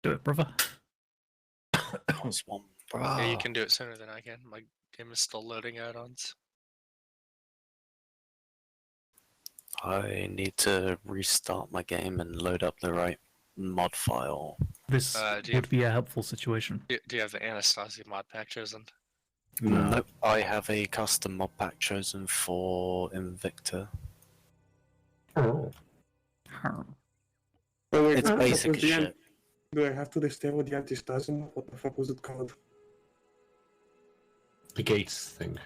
Do it, brother. Swamp, Yeah, you can do it sooner than I can. My game is still loading add-ons. I need to restart my game and load up the right mod file. This would be a helpful situation. Do you have the Anastasia mod pack chosen? No. Nope, I have a custom mod pack chosen for Invicta. Oh. It's basic as shit. Do I have to disable the anti-stasm? What the fuck was it called? The gates thing.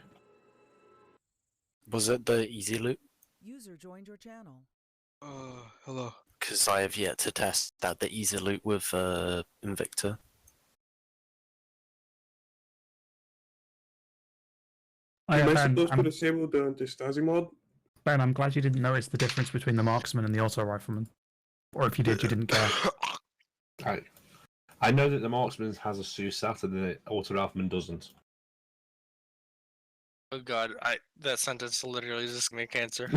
Was it the easy loot? User joined your channel. Hello. Because I have yet to test out the easy loot with Invicta. Am I supposed to disable the anti-Stasi mod? Ben, I'm glad you didn't notice the difference between the marksman and the auto rifleman. Or if you did, you didn't care. I know that the marksman has a SUSAT and the auto rifleman doesn't. Oh god, that sentence literally just gave me cancer.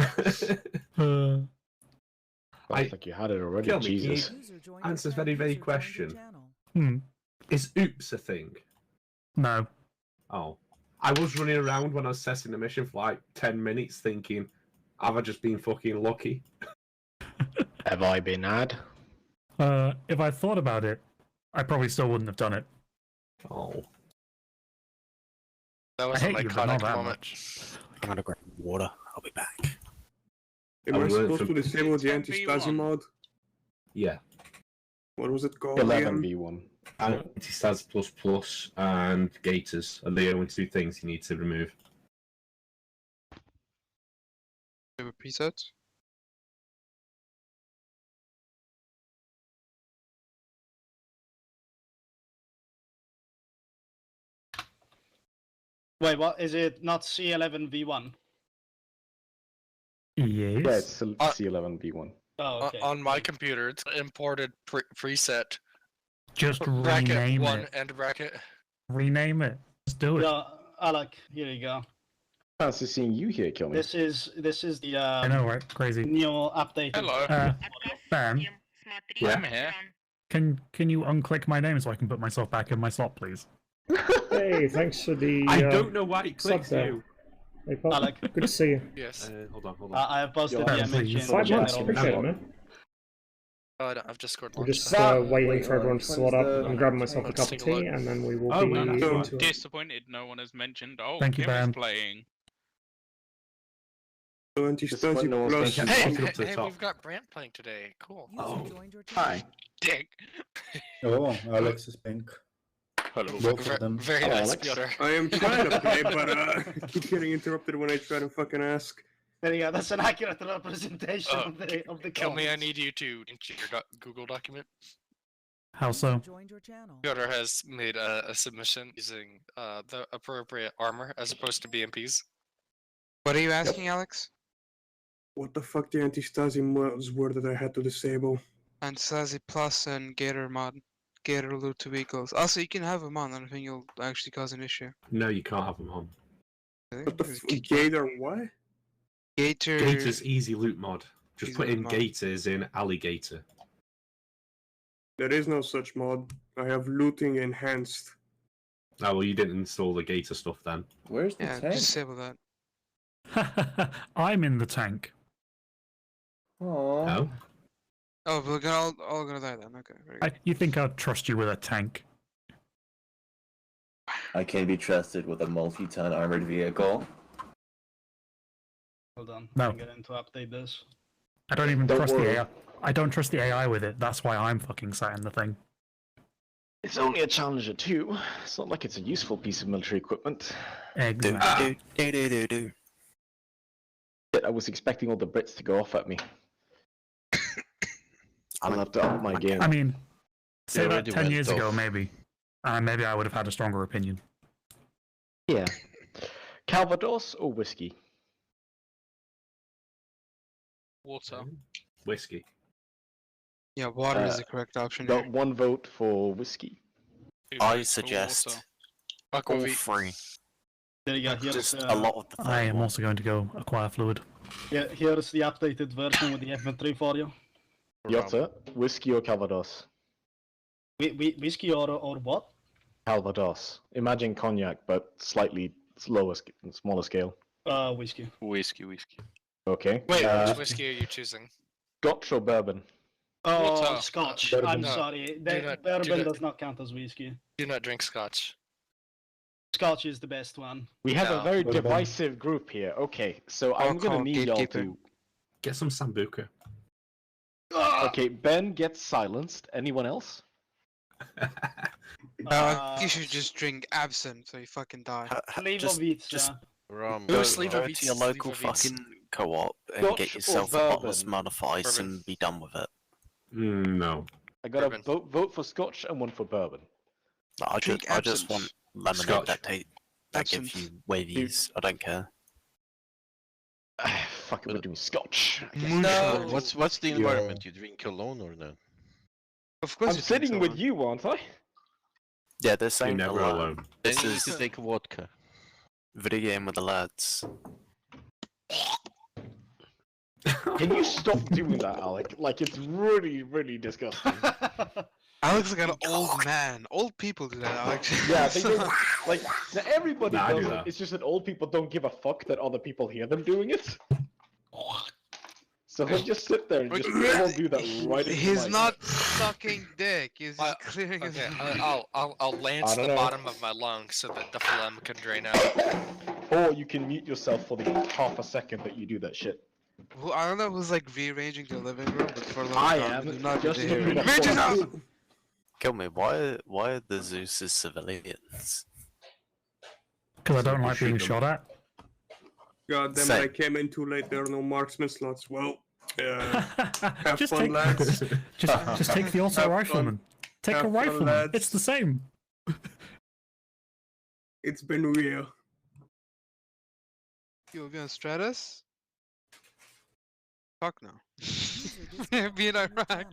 I think you had it already. Kill me, Jesus. Answers very, very question. Is oops a thing? No. Oh. I was running around when I was testing the mission for like 10 minutes thinking, have I just been fucking lucky? Have I been ad? If I thought about it, I probably still wouldn't have done it. Oh. That was I an hate you, but not iconic that moment. much. I'm gonna grab water. I'll be back. Am I supposed to disable the anti-Stasi mod? Yeah. What was it called? 11v1. Anti-Stas++ and Gators are the only two things you need to remove. Presets? Wait, what? Is it not C11v1? Yes. Yeah, it's C11v1. Oh, okay. On my computer, it's imported preset. Just bracket rename 1 it. end bracket. Rename it. Let's do it. Yeah, Alec, here you go. Fancy seeing you here, Kill Me. This is the I know, right? Crazy. new updated. Hello. Ben, Yeah. I'm here. can you unclick my name so I can put myself back in my slot, please? Hey, thanks for the. I don't know why it clicks there. you. Hey, Pop. Alec. Good to see you. Yes. Hold on. I have posted Yeah, the image please. in 5 months, general. appreciate it, man. Oh, I don't have Discord I'm launched. just waiting for everyone to sort up. I'm grabbing myself a cup of tea, and then we will be into it. Disappointed no one has mentioned. Oh, Thank you, Kim is Ben. playing. Anti-Stasi plus. Hey, we've got Brant playing today. Cool. User joined your channel. Hi. Dick. Oh, Alex is pink. Hello. Both of them. Very Hello, nice, Alex. Piotr. I am trying to play, but I keep getting interrupted when I try to fucking ask. There you go. That's an accurate representation Oh, of the Kill me, I comments. need you to into your Google document. How so? User joined your channel. Piotr has made a submission using the appropriate armor as opposed to BMPs. What are you asking, Alex? What the fuck the anti-Stasi mods were that I had to disable? Antisazi Plus and Gator mod. Gator loot to vehicles. Also, you can have them on. I don't think you'll actually cause an issue. No, you can't have them on. What the Gator what? Gator. Gators easy loot mod. Just Easy put loot in mod. Gators in alligator. There is no such mod. I have looting enhanced. Oh, well, you didn't install the Gator stuff then. Where's the Yeah, tank? disable that. I'm in the tank. Aww. No? Oh, we're gonna all gonna die then. Okay, very good. You think I'd trust you with a tank? I can be trusted with a multi-ton armored vehicle. Hold on. No. I'm going to update this. I don't even Don't trust worry. the AI. I don't trust the AI with it. That's why I'm fucking sat in the thing. It's only a Challenger 2. It's not like it's a useful piece of military equipment. Exactly. Do. Shit, I was expecting all the Brits to go off at me. I'll have to up my game. I mean, say They that already 10 went years off. ago, maybe. Maybe I would have had a stronger opinion. Yeah. Calvados or whiskey? Water. Whiskey. Yeah, water is the correct option. Got Here. 1 vote for whiskey. I suggest all Aquavit. 3. There you go. Here's, Just a lot of the I third am one. also going to go acquire fluid. yeah, here's the updated version with the infantry for you. Yotta, whiskey or Calvados? Whiskey or what? Calvados. Imagine cognac, but slightly smaller scale. Whiskey. Whiskey. Okay. Wait, which whiskey are you choosing? Scotch or bourbon? Oh, Water. Scotch. Bourbon. I'm No, sorry. do not- do Bourbon not- does not count as whiskey. Do not drink scotch. Scotch is the best one. We have a No. very Bourbon. divisive group here. Okay, so I'm gonna Alcohol need y'all gatekeeper. to. Get some Sambuca. Okay, Ben gets silenced. Anyone else? You should just drink absinthe so you fucking die. Just Slivovitsa. Rum. Go go sleep to with your Beats, local sleep with Beats. fucking co-op and Scotch get or yourself a bottle of bourbon? Smirnoff Ice Bourbon. and be done with it. No. I got a Bourbon. vote for Scotch and one for bourbon. Like, I Drink just want absinthe. lemonade Scotch. that gives Absinthe. you wavies. I don't care. Fuck it, we're doing Scotch. I guess. No. What's the environment? You drink alone or not? Of course I'm you sitting drink with alone. you, aren't I? Yeah, they're You're saying never alone. Then This you is need to take vodka. video game with the lads. Can you stop doing that, Alec? Like, it's really, really disgusting. Alex is like an old man. Old people do that, Alex. Yeah, they don't, like, now everybody Nah, I does do it. that. It's just that old people don't give a fuck that other people hear them doing it. So they just sit there and just all do that right in He's the not sucking dick. He's Uh, just clearing his. Okay, I'll lance I don't the know. bottom of my lungs so that the phlegm can drain out. Or you can mute yourself for the half a second that you do that shit. Well, I don't know who's like rearranging the living room, but for a long I time, am, we do not just get to to hear prove it. a Mute point. yourself! Kill me. Why are the Zeus's civilians? Because I don't like shoot being them. shot at. God damn it, Same. I came in too late. There are no marksman slots. Well, have just fun, take, lads. just take the auto Have rifleman. Take Have a fun, rifleman. lads. It's the same. It's been real. You'll be on Stratus? Fuck no. User Be disconnected in from your Iraq. channel.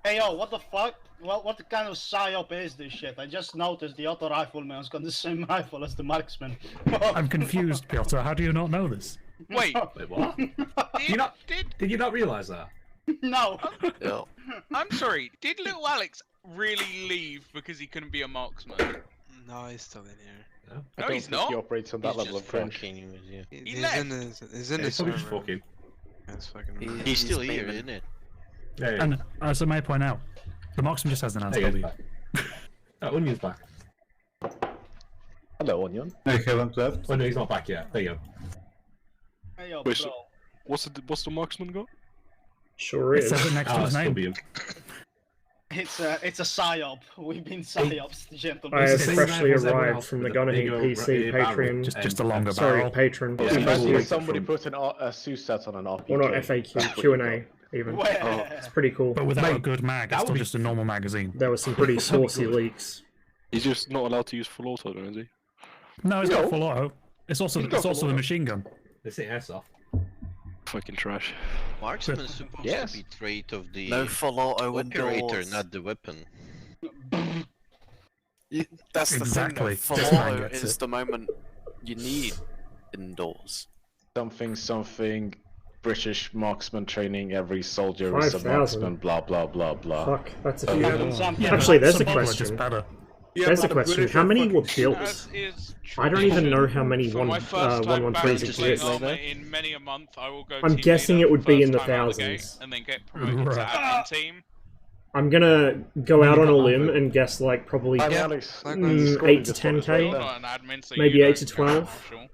Hey yo, what the fuck? What kind of psyop is this shit? I just noticed the auto rifleman's got the same rifle as the marksman. I'm confused, Piotr. How do you not know this? Wait, Wait, what? did Did you not realise that? No. Yeah. I'm sorry, did little Alex really leave because he couldn't be a marksman? No, he's still in here. I No, don't he's think not. He operates on that He's level just of cringe. fucking with you. He's left. in his, he's in Yeah, his he's probably just server. fucking. That's fucking. He- He's still he's here, beaming. isn't it? Yeah, And as I may point out, the marksman just has an there you SW. go. Onion's back. Hello, Onion. Okay, I'm left. Oh no, he's not back yet. There you go. Hey yo, Wait, bro. What's the marksman got? Sure It is. says it next to Ah, his still name. be him. It's a psyop. We've been psyops, gentlemen. I have It's the same freshly rifle as everyone arrived else from the with the Gunner Heat bigger, PC barrel. Patreon. Just a longer Sorry, barrel. patron. Yeah, Yeah, People imagine like if somebody from- put a Suset on an RPG. Well, not That's FAQ, what Q&A, even. Where? It's pretty cool. But without a Mate, good mag, that it's would still be- just a normal magazine. There were some pretty saucy good. leaks. He's just not allowed to use full auto, then, is he? No, it's No. got full auto. It's also It's got it's also full the auto. machine gun. They say airsoft. Fucking trash. Marksman is supposed Yes. to be trait of the No full auto operator, indoors. not the weapon. That's the Exactly. thing. Though. This Full man auto gets is it. the moment you need indoors. something. British marksman training. Every soldier is a 5,000. marksman. Blah blah blah blah. Fuck, that's a Oh, few. yeah. Yeah, Actually, but there's some a people are question. just better. Yeah, There's but a the question. British How are many were fucking- built? As is I don't even know tradition. how many For my first time back 113s to exist. Armour in many a month, I will go I'm team guessing leader it would be in first the time out gate, thousands. and then get promoted to Right. admin team. I'm gonna go out on a limb and guess like probably I'm Yeah. Alex. Like He's when- scoring 8 to this one as 10k? You're well. not an admin, so Maybe you 8 to don't count, 12. Marshall.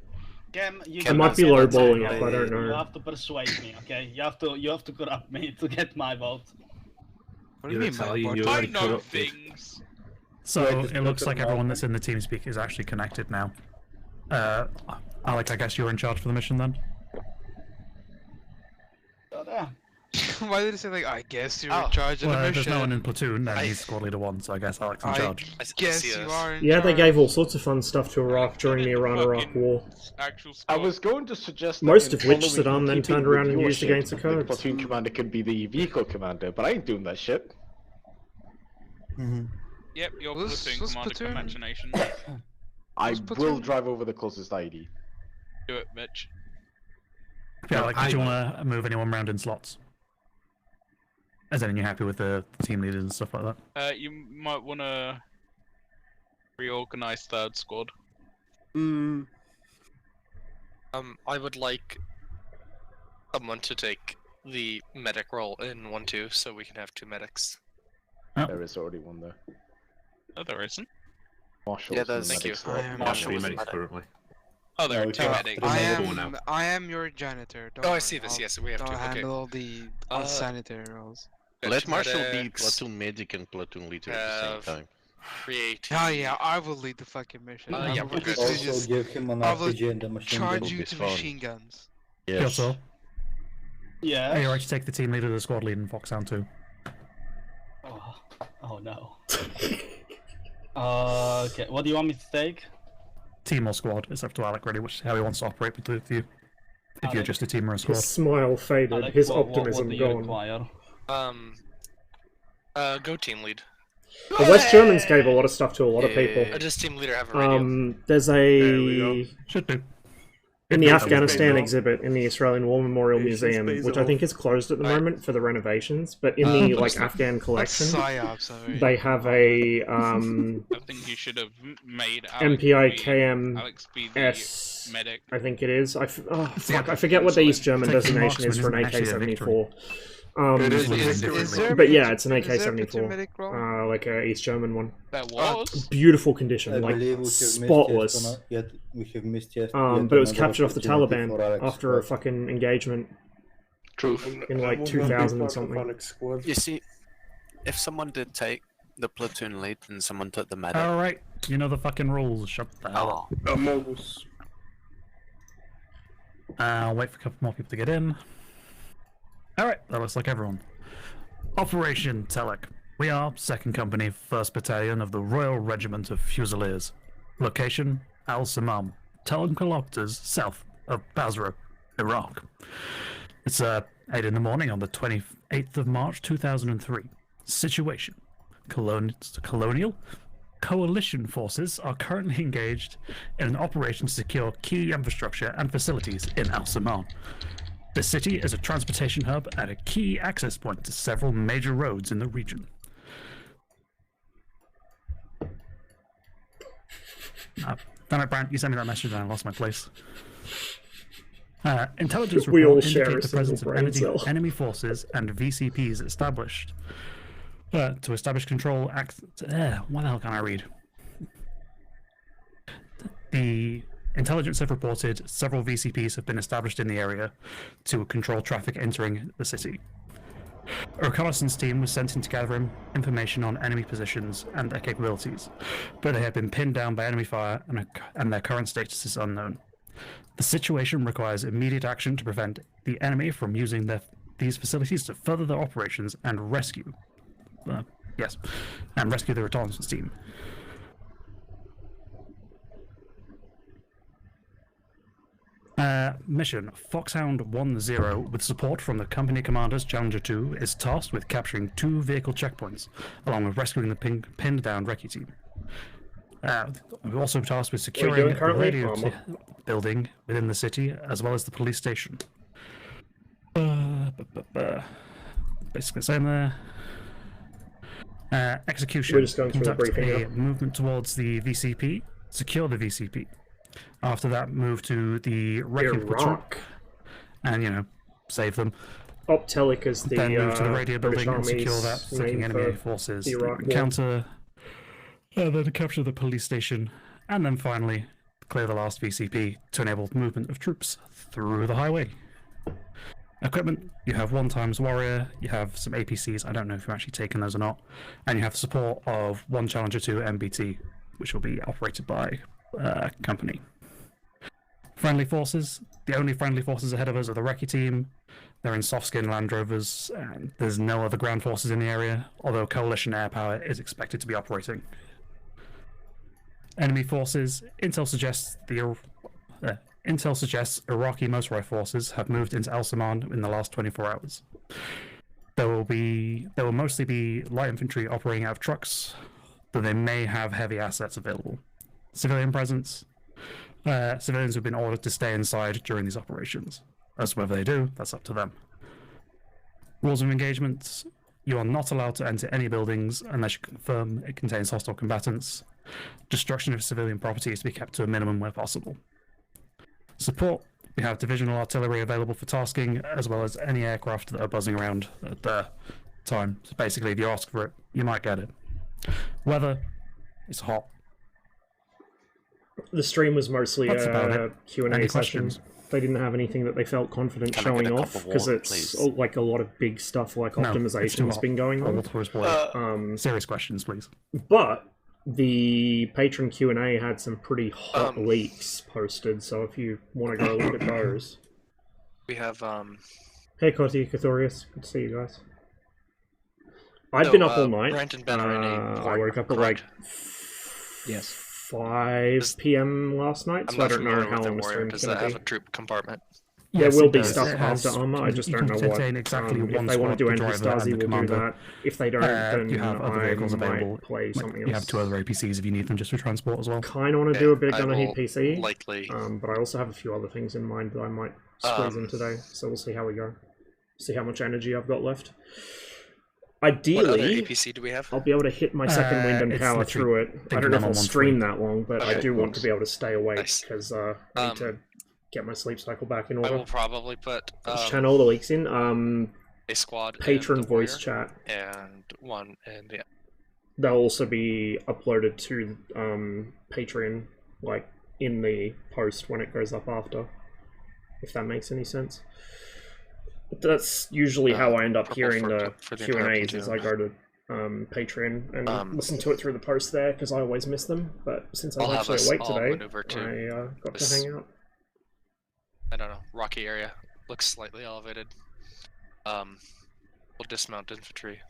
Cam, you Can I might be I say lowballing that it, I don't You know. have to persuade me, okay? You have to corrupt me to get my vote. What do you You're mean, Mike? Italian, What- you're I already know corrupted. things. So Wait, just it looks look at like the everyone map. that's in the TeamSpeak is actually connected now. Alec, I guess you're in charge for the mission then? Why did he say like, I guess you're Oh, in charge of the Well, mission? there's no one in platoon, and I- he's squad leader 1, so I guess Alec's in I charge. I guess see you us. are in Yeah, they charge. gave all sorts of fun stuff to Iraq during the Iran-Iraq war. Actual I squad. was going to suggest that Most in of which following Saddam then keeping turned with around and your used shit, against the The Kurds. platoon commander could be the vehicle commander, but I ain't doing that shit. Yep, your Who's- platoon who's commander platoon? imagination. I Who's will platoon? drive over the closest ID. Do it, Mitch. Yeah, No, like, do you want to move anyone around in slots? As in, you're happy with the team leaders and stuff like that? You might want to reorganize third squad. Hmm. I would like someone to take the medic role in 1-2, so we can have 2 medics. There is already one there. Oh, there isn't. Marshall. Yeah, there's- Thank you. Marshall was medics medic. currently. Oh, there are we 2 got medics. I am your janitor. Don't Oh, I worry, see this. I'll- Yes, we have I'll 2. Okay. handle all the unsanitary roles. Let Marshall be medics, platoon medic and platoon leader at the have- same time. Create. Oh yeah, I will lead the fucking mission. I yeah, will we're good. literally Also just give him an I will RPG and a machine gun. charge will you be to fun. machine guns. Yes. Piotr, Yeah. are you right to take the team leader of the squad lead in Foxhound 2? Oh no. Okay, what do you want me to take? Team or squad? It's up to Alec, really, which is how he wants to operate with you. If you're Alec. just a team or a squad. His smile faded, Alec, his what optimism do you gone. require? Go team lead. The West Germans gave a lot of stuff to a lot of people. Just team leader have a radio. There's There we go. a Should be. in the It's Afghanistan based exhibit in the Australian War Memorial It's Museum, based which I off- think is closed at the Right. moment for the renovations, but in the but like it's not- Afghan That's collection, psyops. Already. they have a I think you should have made Alex MPI be- KM Alex be the S, medic. I think it is. I forget what the East German Taking designation is for an marksman isn't actually a AK-74. It is Is- a Is there a But yeah, platoon- it's an is there a platoon AK-74, medic role? like a East German one. There was. Beautiful condition, I like believe we have missed spotless. we have missed yet. But it was captured off the Taliban after a fucking engagement. Truth. In, like, I will not be 2000 part of something. Alex squad. You see, if someone did take the platoon lead and someone took the medic. Alright, you know the fucking rules. Shut the hell up. Amogus. I'll wait for a couple more people to get in. Alright, that looks like everyone. Operation Telic. We are 2nd Company, 1st Battalion of the Royal Regiment of Fusiliers. Location, Al Samam, 10 kilometers south of Basra, Iraq. It's 8 in the morning on the 28th of March 2003. Situation. Colonial coalition forces are currently engaged in an operation to secure key infrastructure and facilities in Al Samam. The city is a transportation hub and a key access point to several major roads in the region. Damn it, Brant, you sent me that message and I lost my place. Intelligence We all reports share indicate a the single presence of brain cell. enemy forces and VCPs established to establish control. Why the hell can't I read? The intelligence have reported several VCPs have been established in the area to control traffic entering the city. A reconnaissance team was sent in to gather information on enemy positions and their capabilities, but they have been pinned down by enemy fire and their current status is unknown. The situation requires immediate action to prevent the enemy from using these facilities to further their operations and rescue the reconnaissance team. Mission Foxhound 1-0, with support from the company commanders Challenger 2, is tasked with capturing 2 vehicle checkpoints, along with rescuing the pinned down recce team. We're also tasked with securing doing the currently? radio Armor. building within the city, as well as the police station. Basically, same there. Execution. We're just going through the Conduct briefing a now. movement towards the VCP. Secure the VCP. After that, move to the wrecking platoon Iraq. and, save them. Telic is the Then move to the radio British building and secure Army's that, taking name enemy for forces. the Iraq War. Counter. Then capture the police station. And then finally, clear the last VCP to enable movement of troops through the highway. Equipment, you have 1x Warrior, you have some APCs, I don't know if you've actually taken those or not, and you have the support of 1 Challenger 2 MBT, which will be operated by company. Friendly forces, the only friendly forces ahead of us are the recce team. They're in soft-skin Land Rovers, and there's no other ground forces in the area, although coalition air power is expected to be operating. Enemy forces, intel suggests Iraqi Mosrai forces have moved into Al Saman in the last 24 hours. There will mostly be light infantry operating out of trucks, but they may have heavy assets available. Civilian presence. Civilians have been ordered to stay inside during these operations. As to whether they do, that's up to them. Rules of engagement. You are not allowed to enter any buildings unless you confirm it contains hostile combatants. Destruction of civilian property is to be kept to a minimum where possible. Support. We have divisional artillery available for tasking, as well as any aircraft that are buzzing around at the time. So basically, if you ask for it, you might get it. Weather. It's hot. The stream was mostly That's about a it. Q&A Any session. questions? They didn't have anything that they felt confident Can I get showing a cup off, of because water, it's please? like a lot of big stuff like No, it's too optimization's hot. been going I'll on. look for his water. Serious questions, please. But the patron Q&A had some pretty hot leaks posted, so if you want to go look at those. We have Hey Cotty, Cathorius, good to see you guys. I'd been up all night. Brent and Ben are in a I woke up at like 5 p.m. last night, I'm so I not don't know familiar how with their long the warrior. stream's Does going that to have be. a troop compartment? There Yes, will it be does. stuff It after has- armor, I just you don't can know what. contain exactly If one they want squad, to do the driver Anti-Stasi, and the we'll do commander. that. If they don't, then you have other vehicles I available. might play something You else. have 2 other APCs if you need them just for transport as well. Kind of want to do a big I gun heat will PC, likely. but I also have a few other things in mind that I might squeeze in today, so we'll see how we go. See how much energy I've got left. What other Ideally, APC do we have? I'll be able to hit my second wind and it's power literally through it. I thinking don't know if I'm I'll on 1 stream that long, but I Okay. do want to be able to stay awake Nice. because I need to get my sleep cycle back in I will order. probably put Channel the leaks in. a squad in Patron the voice warrior chat. and one in the. They'll also be uploaded to Patreon, like in the post when it goes up after. If that makes any sense. But that's usually how I end up purple hearing the for the entire Q&As, is I go to Patreon and listen to it through the post there, because I always miss them. But since I was I'll have actually us awake all today, maneuver to I got to this- hang out. I don't know, rocky area. Looks slightly elevated. We'll dismount infantry.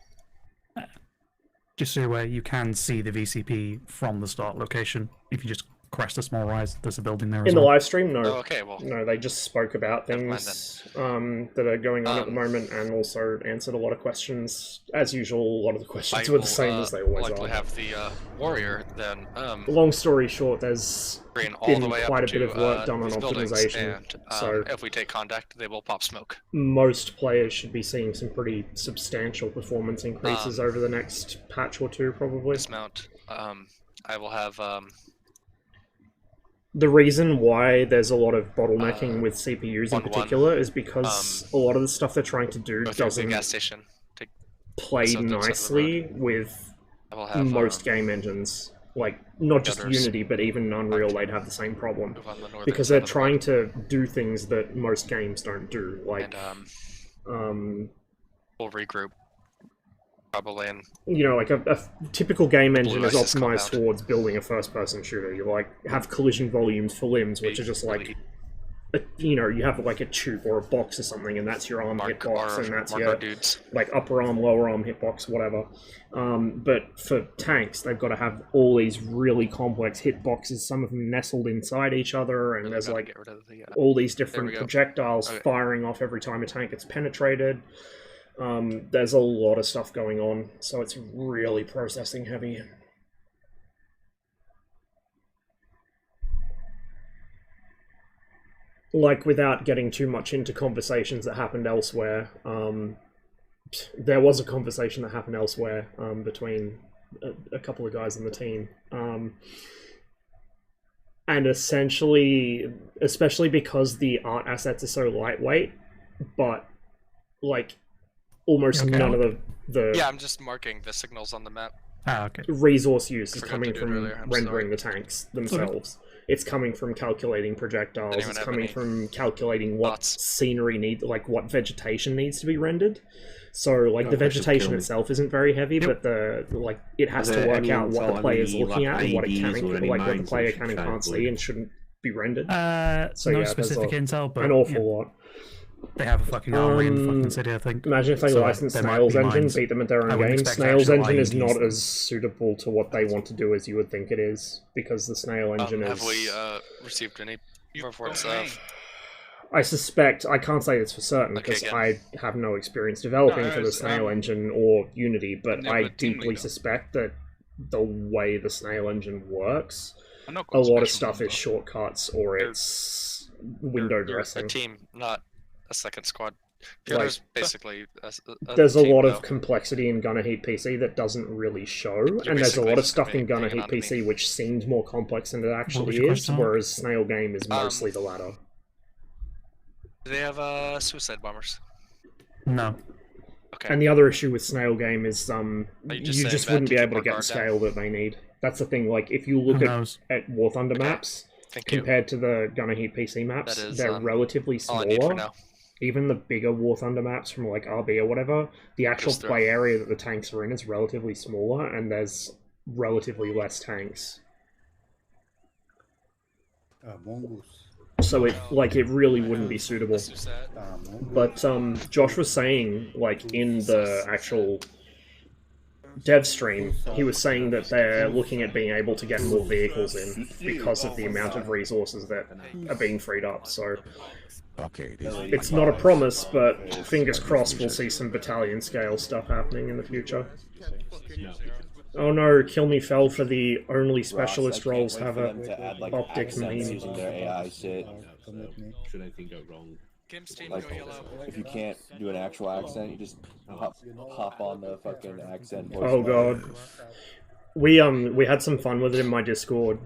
Just so you're aware, you can see the VCP from the start location. If you just crest a small rise, there's a building there as In the well. live stream, no. Oh, okay, well. No, they just spoke about Never mind things that are going on at the moment, and also answered a lot of questions. As usual, a lot of the questions were the same as they always likely are. have the warrior then. Long story short, there's Bring all been the way quite up a bit to, of work done on these buildings, optimization, and so if we take contact, they will pop smoke. most players should be seeing some pretty substantial performance increases over the next patch or two, probably. Dismount. I will have The reason why there's a lot of bottlenecking with CPUs in 1-1, particular is because a lot of the stuff they're trying to do go through the doesn't gas station. Take play this up the nicely with I will have most game engines. Like, not just gutters. Unity, but even Unreal, they'd have the same problem. move on the northern Because side they're of the trying to do things that most games don't do. Like, and we'll regroup. Probably in you know, like a typical game engine is ISIS optimized compound. towards building a first-person shooter. You like have collision volumes for limbs, which are just like, you know, you have like a tube or a box or something, and that's your arm hitbox, and that's mark your our dudes. like upper arm, lower arm hitbox, whatever. But for tanks, they've got to have all these really complex hitboxes, some of them nestled inside each other, and Really there's gotta like get rid of the, all these there different we go. projectiles Okay. firing off every time a tank gets penetrated. There's a lot of stuff going on, so it's really processing heavy. Like, without getting too much into conversations that happened elsewhere, there was a conversation that happened elsewhere between a couple of guys in the team. And essentially, especially because the art assets are so lightweight, but like almost Okay. none of the Yeah, I'm just marking the signals on the map. Ah, okay. resource use is Forgot to coming do it from earlier, I'm rendering sorry. the tanks themselves. It's coming from calculating projectiles. Anyone It's have coming any from calculating what thoughts? scenery need, like what vegetation needs to be rendered. So, like, No, the that should vegetation kill me. itself isn't very heavy, but the like it has Has to work anyone out what saw the player's any, looking like, at and what it can, IEDs or any like what the mines player that can and should can't try see and and shouldn't be rendered. No So, yeah, there's specific intel, but an awful yeah, lot. they have a fucking armory in the fucking city, I think. Imagine if they So licensed there might Snail's be engine, mines. beat them at their I own wouldn't game. expect Snail's actual engine is IEDs. not as suitable to what they want to do as you would think it is, because the Snail engine Have is... we received any reports okay. of? I suspect, I can't say this for certain, Okay, because good. I have no experience developing No, for the it's, Snail engine or Unity, but yeah, I but team deeply leader. suspect that the way the Snail engine works, I'm not a lot of special stuff is member. shortcuts or You're- it's window You're dressing. a team, not a second squad. Yeah, Like, there's basically there's a team, lot though. of complexity in Gunner Heat PC that doesn't really show, You're and there's a lot basically of stuff in Gunner hanging Heat on to me. PC which seems more complex than it was actually your is, question? whereas Snail Game is mostly the latter. Do they have suicide bombers? No. Okay. And the other issue with Snail Game is you you just saying just that wouldn't to be keep able to our get the guard down? scale that they need. That's the thing, like, if you look Who at, knows? War Thunder maps, Thank you. compared to the Gunner Heat PC maps, That is, they're relatively all I need for smaller. now. Even the bigger War Thunder maps from, like, RB or whatever, the actual Just throw. play area that the tanks are in is relatively smaller, and there's relatively less tanks. So it really wouldn't be suitable. But Josh was saying, like, in the actual dev stream, he was saying that they're looking at being able to get more vehicles in because of the amount of resources that are being freed up. So it's not a promise, but fingers crossed we'll see some battalion scale stuff happening in the future. Oh no, Kill Me fell for the only specialist roles have a optic meme. Using their AI shit. Should anything go wrong? Like, if you can't do an actual accent, you just hop on the fucking accent voice. Oh god. We had some fun with it in my Discord.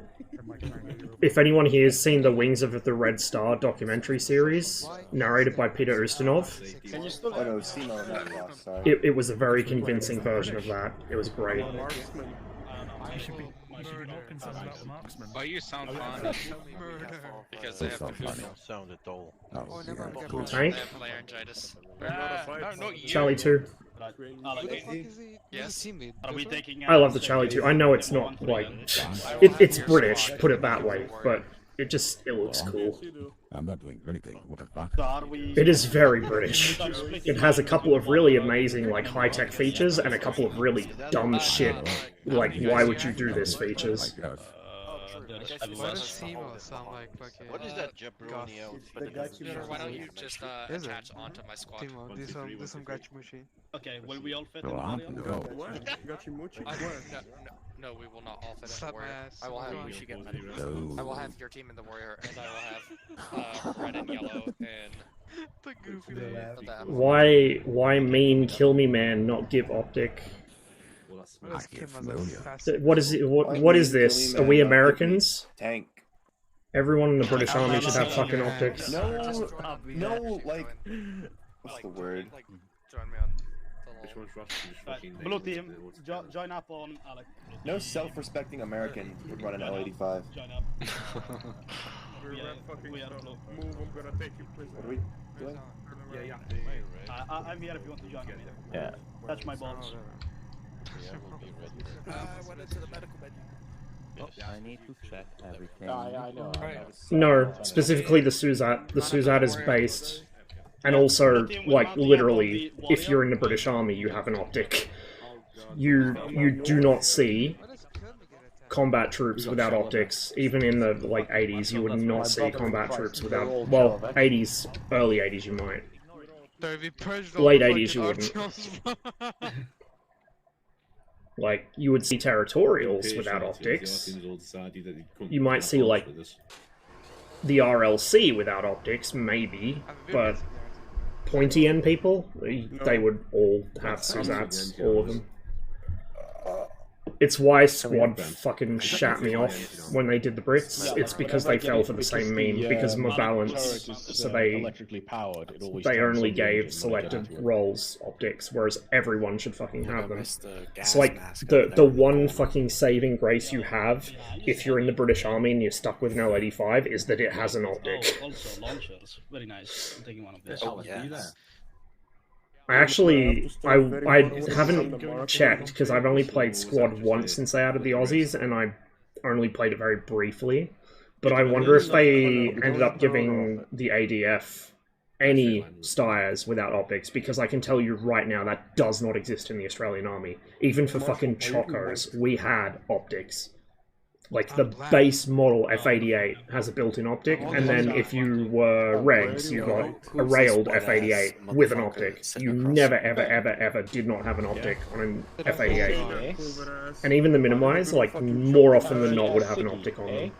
If anyone here has seen the Wings of the Red Star documentary series, narrated by Peter Ustinov, Oh no, Simo, not Ross, sorry. it was a very convincing version of that. It was great. You should be more concerned about the marksman. Oh, you sound funny. Because they have Sounded dull. Tank? laryngitis. No, not you. Charlie 2. Yes. Are we taking? I love the Charlie 2. I know it's not, like... it's British, put it that way, but it looks cool. I'm not doing anything. What the fuck? It is very British. It has a couple of really amazing, like, high-tech features, and a couple of really dumb shit, like, why would you do this features. Why does Simo sound like fucking... What is that jabroni outfit? Why don't you just attach onto my squad? Timo, do some gachi machine. Okay, will we all fit in Well, Mario? no. No, we will not all fit in the Slap my warrior. ass. I will have Come on. Michigan. No. I will have your team in the warrior, and I will have red and yellow and The goofy name. Why mean Kill Me Man, not give optic? Let's Kim as a fast- What is it? What is this? Are we Americans? Tank. Everyone in the British Army should have fucking optics. No, like, what's the word? Join me on Which one's Ross? Blue team, join up on Alec. No self-respecting American would run an L85. Join up. Fucking we are stop. blue. Move, I'm gonna take you prisoner. What are we doing? Yeah. I'm here if you want to join me. Yeah. Touch my balls. I went into the medical bed. I need to check everything. I know. No, specifically the Suzat. The Suzat is based, and also, like, literally, if you're in the British Army, you have an optic. You do not see combat troops without optics. Even in the, like, 80s, you would not see combat troops without... Well, 80s, early 80s you might. Late 80s you wouldn't. Like, you would see territorials without optics. You might see, like, the RLC without optics, maybe, but pointy end people, they would all have Suzats, all of them. It's why Squad fucking shat me off when they did the Brits. It's because they fell for the same meme, because of my balance, so they only gave selected roles optics, whereas everyone should fucking have them. It's like, the one fucking saving grace you have, if you're in the British Army and you're stuck with an L85, is that it has an optic. Also launchers. Very nice. I'm taking one of these. Oh, yes. I actually, I haven't checked, because I've only played Squad once since they added the Aussies, and I only played it very briefly. But I wonder if they ended up giving the ADF any Styres without optics, because I can tell you right now that does not exist in the Australian Army. Even for fucking Chocos, we had optics. Like, the base model F88 has a built-in optic, and then if you were regs, you got a railed F88 with an optic. You never, ever, ever, ever did not have an optic on an F88. And even the Minimize, like, more often than not would have an optic on them.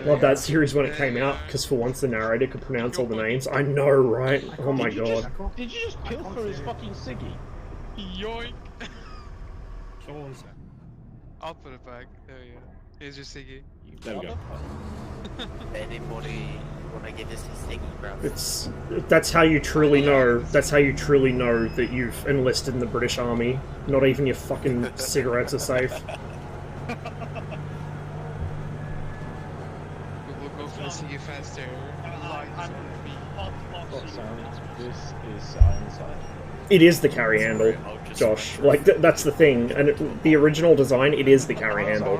Love that series when it came out, because for once the narrator could pronounce all the names. I know, right? Oh my god. Did you just pilfer his fucking ciggy? Yoink! I'll put it back. There we go. Here's your ciggy. There we go. Anybody want to give us a sticky, bro? That's how you truly know. That's how you truly know that you've enlisted in the British Army. Not even your fucking cigarettes are safe. We'll go for the ciggy faster. This is silence. It is the carry handle, Josh. Like, that's the thing. And the original design, it is the carry handle.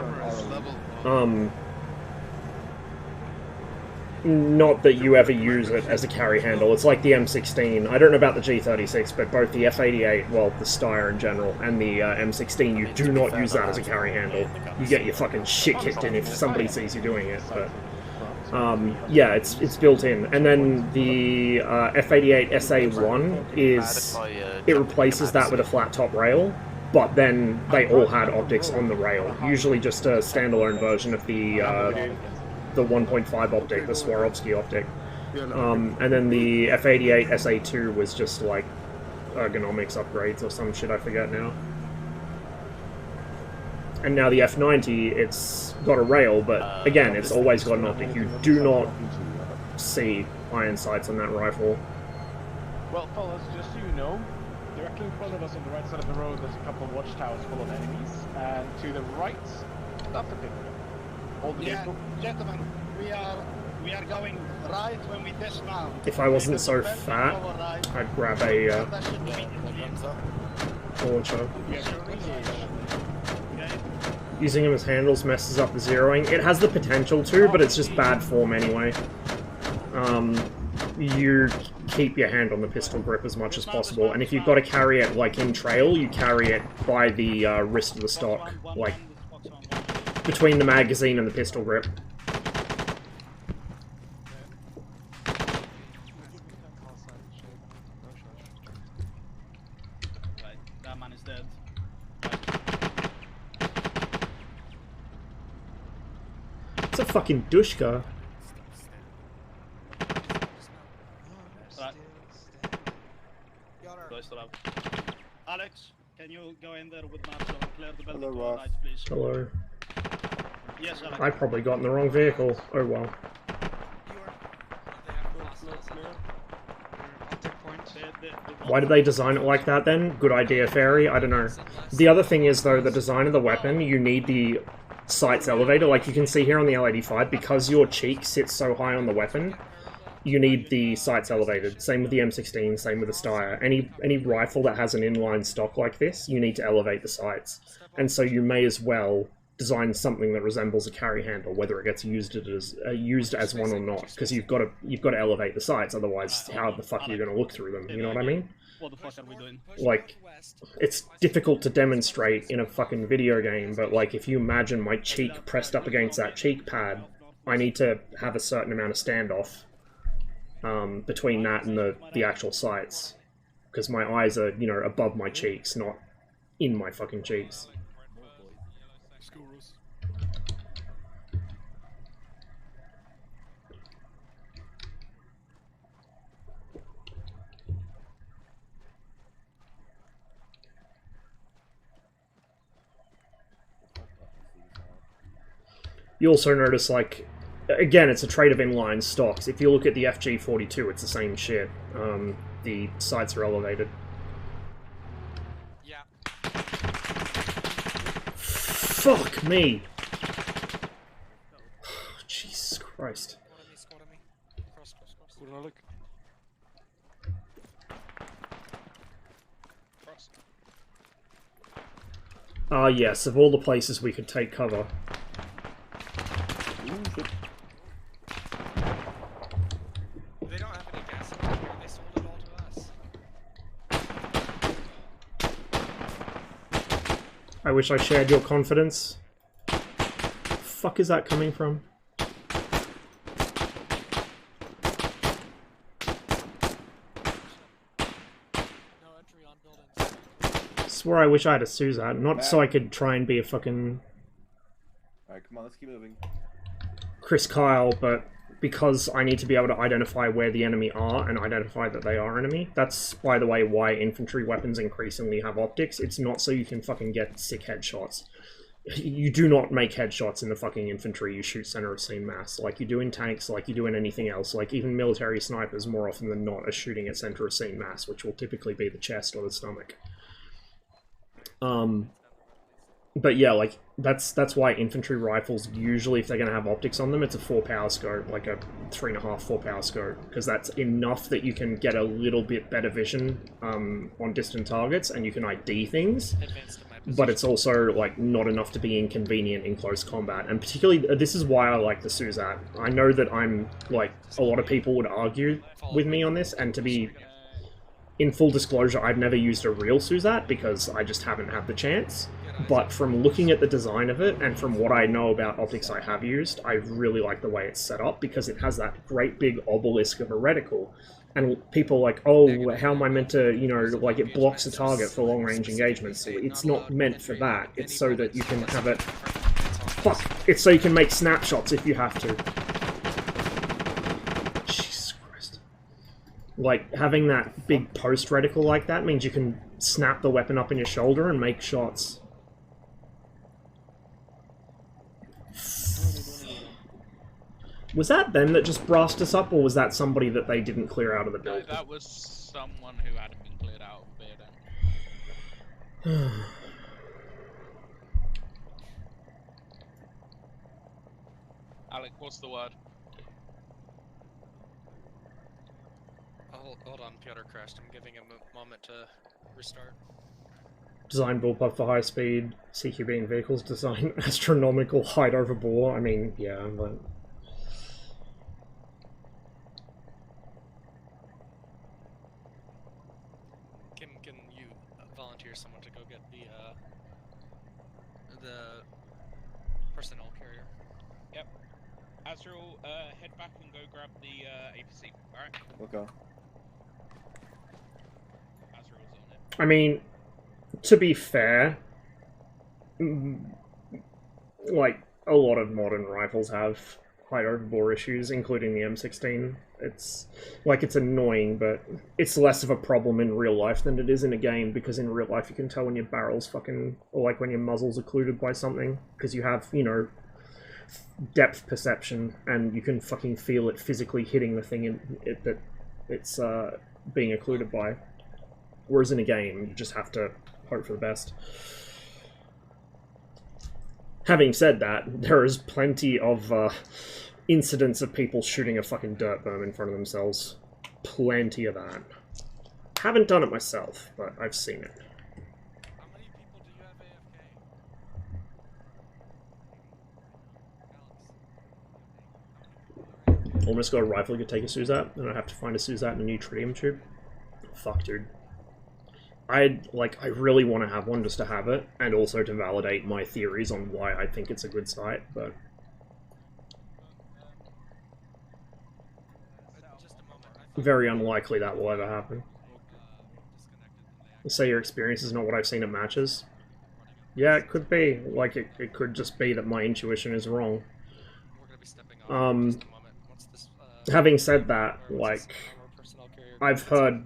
Not that you ever use it as a carry handle. It's like the M16. I don't know about the G36, but both the F88, well, the Steyr in general, and the M16, you do not use that as a carry handle. You get your fucking shit kicked in if somebody sees you doing it, but... yeah, it's built in. And then the F88 SA1 is... it replaces that with a flat top rail, but then they all had optics on the rail. Usually just a standalone version of the 1.5 optic, the Swarovski optic. And then the F88 SA2 was just like ergonomics upgrades or some shit, I forget now. And now the F90, it's got a rail, but again, it's always got an optic. You do not see iron sights on that rifle. Well, fellas, just so you know, directly in front of us on the right side of the road, there's a couple of watchtowers full of enemies, and to the right, that's the pit. Yeah, gentlemen, we are going right when we dismount. If I wasn't so fat, I'd grab a launcher. Using them as handles messes up the zeroing. It has the potential to, but it's just bad form anyway. You keep your hand on the pistol grip as much as possible, and if you've got to carry it like in trail, you carry it by the wrist of the stock, like between the magazine and the pistol grip. Right, that man is dead. It's a fucking dushka. Right. Do I still have... Alex, can you go in there with Marshall and clear the building to our right, please? Hello. Yes, Alex. I probably got in the wrong vehicle. Oh well. Why did they design it like that then? Good idea, Fairy. I don't know. The other thing is, though, the design of the weapon, you need the sights elevator. Like you can see here on the L85, because your cheek sits so high on the weapon, you need the sights elevated. Same with the M16, same with the Steyr. Any rifle that has an inline stock like this, you need to elevate the sights. And so you may as well design something that resembles a carry handle, whether it gets used as one or not, because you've got to elevate the sights. Otherwise, how the fuck are you going to look through them? You know what I mean? What the fuck are we doing? Like, it's difficult to demonstrate in a fucking video game, but like if you imagine my cheek pressed up against that cheek pad, I need to have a certain amount of standoff between that and the actual sights, because my eyes are, you know, above my cheeks, not in my fucking cheeks. You also notice, like, again, it's a trait of inline stocks. If you look at the FG42, it's the same shit. The sights are elevated. Yeah. Fuck me! Jesus Christ. Ah, yes, of all the places we could take cover. They don't have any gas in here, they sold it all to us. I wish I shared your confidence. Fuck is that coming from? Swore I wish I had a Suzat, not so I could try and be a fucking... Alright, come on, let's keep moving. Chris Kyle, but because I need to be able to identify where the enemy are and identify that they are enemy. That's, by the way, why infantry weapons increasingly have optics. It's not so you can fucking get sick headshots. You do not make headshots in the fucking infantry. You shoot center of scene mass, like you do in tanks, like you do in anything else. Like, even military snipers, more often than not, are shooting at center of scene mass, which will typically be the chest or the stomach. But yeah, like, that's why infantry rifles, usually, if they're going to have optics on them, it's a 4 power scope, like a 3.5, 4 power scope, because that's enough that you can get a little bit better vision on distant targets, and you can ID things, but it's also, like, not enough to be inconvenient in close combat, and particularly, this is why I like the Suzat. I know that I'm, like, a lot of people would argue with me on this, and to be... in full disclosure, I've never used a real Suzat because I just haven't had the chance, but from looking at the design of it and from what I know about optics I have used, I really like the way it's set up because it has that great big obelisk of a reticle. And people are like, oh, how am I meant to, you know, like it blocks the target for long-range engagements. It's not meant for that. It's so that you can have it... Fuck! It's so you can make snapshots if you have to. Like, having that big post reticle like that means you can snap the weapon up in your shoulder and make shots. Was that them that just brast us up, or was that somebody that they didn't clear out of the building? No, that was someone who hadn't been cleared out of the building. Alec, what's the word? Hold on, Piotr crashed. I'm giving him a moment to restart. Design bullpup for high speed, CQB in vehicles, design astronomical height over bore. I mean, yeah, but... Can you volunteer someone to go get the personnel carrier? Yep. Azrael, head back and go grab the APC, alright? Okay. Azrael's on it. I mean, to be fair, like, a lot of modern rifles have height over bore issues, including the M16. It's, like, it's annoying, but it's less of a problem in real life than it is in a game, because in real life you can tell when your barrel's fucking, or like when your muzzle's occluded by something, because you have, you know, depth perception, and you can fucking feel it physically hitting the thing that it's being occluded by. Whereas in a game, you just have to hope for the best. Having said that, there is plenty of incidents of people shooting a fucking dirt berm in front of themselves. Plenty of that. Haven't done it myself, but I've seen it. How many people do you have AFK? Almost got a rifle you could take a Suzat, and I'd have to find a Suzat in a new tritium tube. Fuck, dude. I really want to have one just to have it, and also to validate my theories on why I think it's a good site, but... very unlikely that will ever happen. Say your experience is not what I've seen at matches. Yeah, it could be. Like, it could just be that my intuition is wrong. Having said that, like, I've heard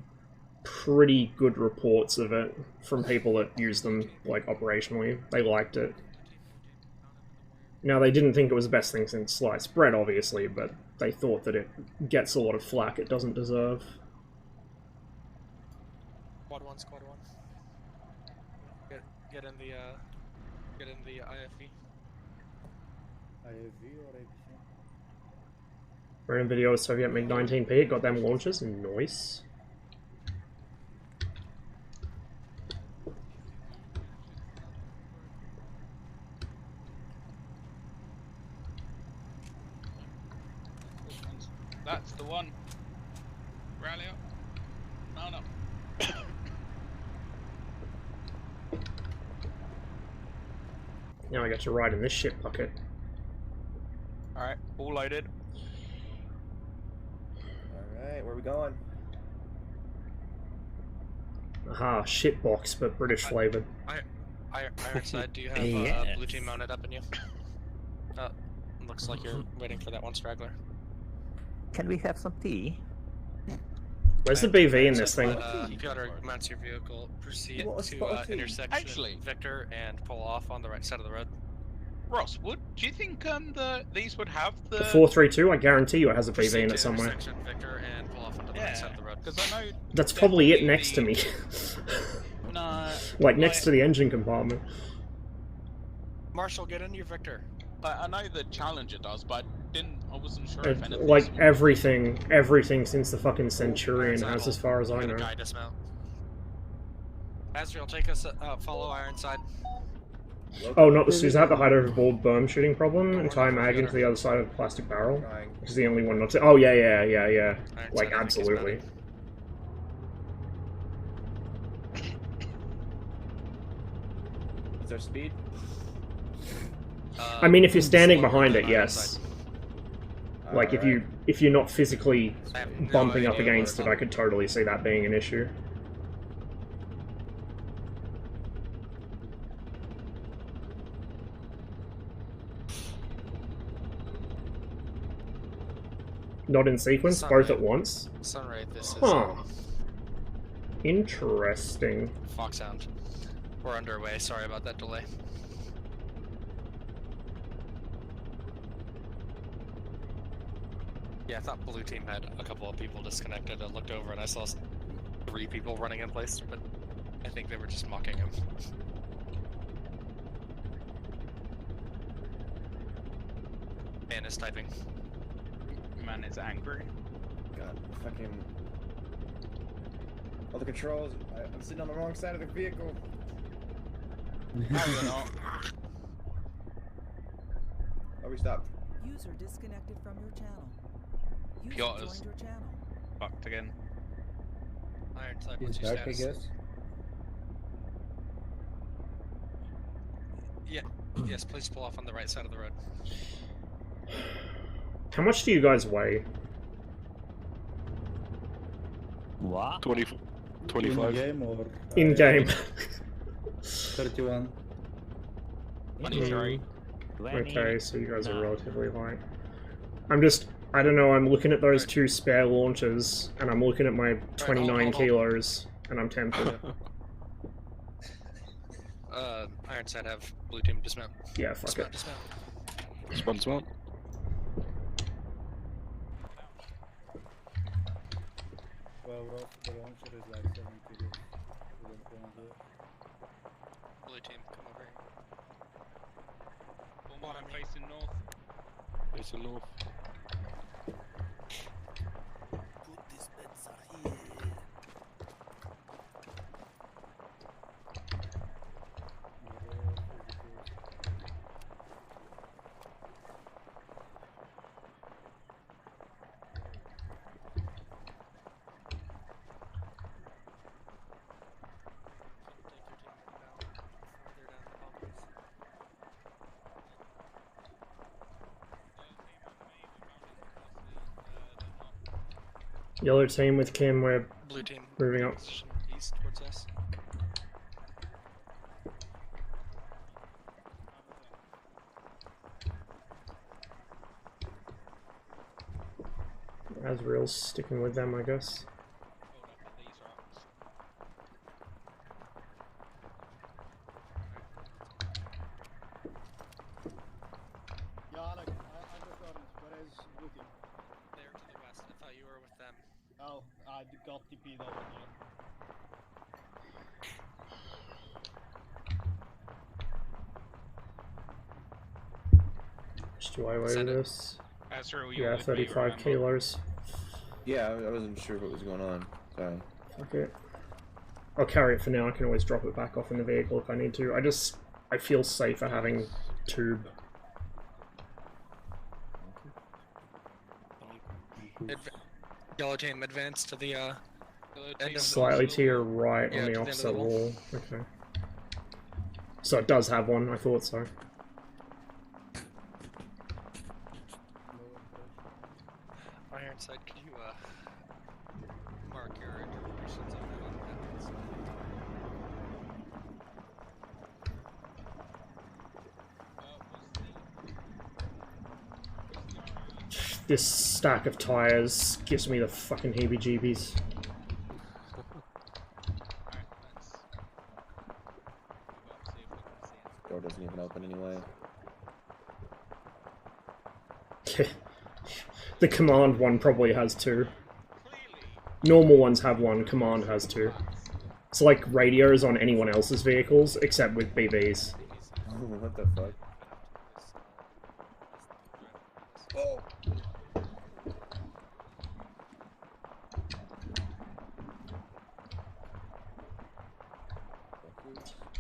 pretty good reports of it from people that use them, like, operationally. They liked it. Now, they didn't think it was the best thing since sliced bread, obviously, but they thought that it gets a lot of flack it doesn't deserve. Squad 1, Squad 1. Get in the IFV. IFV or APC? Random video of Soviet MiG-19P, got them launches, nice. That's the one. Rally up. Mount up. Now I get to ride in this shit bucket. Alright, all loaded. Alright, where are we going? Aha, shitbox, but British flavoured. Ironside, do you have blue team mounted up in you? Looks Looks like you're waiting for that one straggler. Can we have some tea? Where's the BV in this thing? Piotr, mounts your vehicle, proceed What a spot of to tea. intersection Actually- Victor and pull off on the right side of the road. Ross, do you think these would have The 432, I guarantee you it has a BV Proceed in to it somewhere. intersection Victor and pull off onto the right side of the road. Because I know That's probably it next to me. no, Like next to the engine compartment. Marshall, get in your Victor. I know the Challenger does, but I wasn't sure if anything. Like everything since the fucking Centurion has, as far as I know. Guy dismount. Azrael, take us follow Ironside. Oh, not the Is that the height overboard berm shooting problem? And tie mag into the other side of the plastic barrel? Which is the only one not to. Oh, yeah. Like, absolutely. Is there speed? I mean, if you're standing behind it, yes. Like, if you're not physically bumping up against it, I could totally see that being an issue. Not in sequence, both at once? Sunray, this is Huh. Interesting. Foxhound. We're underway, sorry about that delay. Yeah, I thought blue team had a couple of people disconnected. I looked over and I saw 3 people running in place, but I think they were just mocking him. Man is typing. Man is angry. God, fucking... All the controls, I'm sitting on the wrong side of the vehicle. Oh, we stopped. User disconnected from your channel. User Piotr's joined your channel. fucked again. Ironside, what's your status? I guess. Yeah. Yes, please pull off on the right side of the road. How much do you guys weigh? What? 25. In game or In game. 31. 23. Okay, so you guys are relatively light. I don't know, I'm looking at those 2 spare launchers, and I'm looking at my 29 kilos, and I'm tempted. Ironside have blue team dismount. Yeah, fuck Dismount, it. dismount. Smart. Well, the launcher is like 7 kilos. Blue team, come over here. Well, I'm facing north. Facing north. Yellow team with Kim, we're Blue team. moving up. Position east towards us. Azrael's sticking with them, I guess. Yeah, Alec, I just got it. Where is blue team? They're to the west. I thought you were with them. Oh, I got TP'd over here. Just do I weigh this? Azrael, you're Yeah, with me, 35 remember? kilos. Yeah, I wasn't sure what was going on. Sorry. Fuck it. I'll carry it for now, I can always drop it back off in the vehicle if I need to. I feel safer having tube. Yellow team, advance to the end of Slightly to your right Yeah, on to the the end of opposite the wall. wall. Okay. So it does have one, I thought so. Ironside, could you mark your interpretations of that on the map, please? This stack of tires gives me the fucking heebie-jeebies. Door doesn't even open anyway. The command one probably has two. Normal ones have one, command has two. It's like radios on anyone else's vehicles, except with BVs. What the fuck? Oh!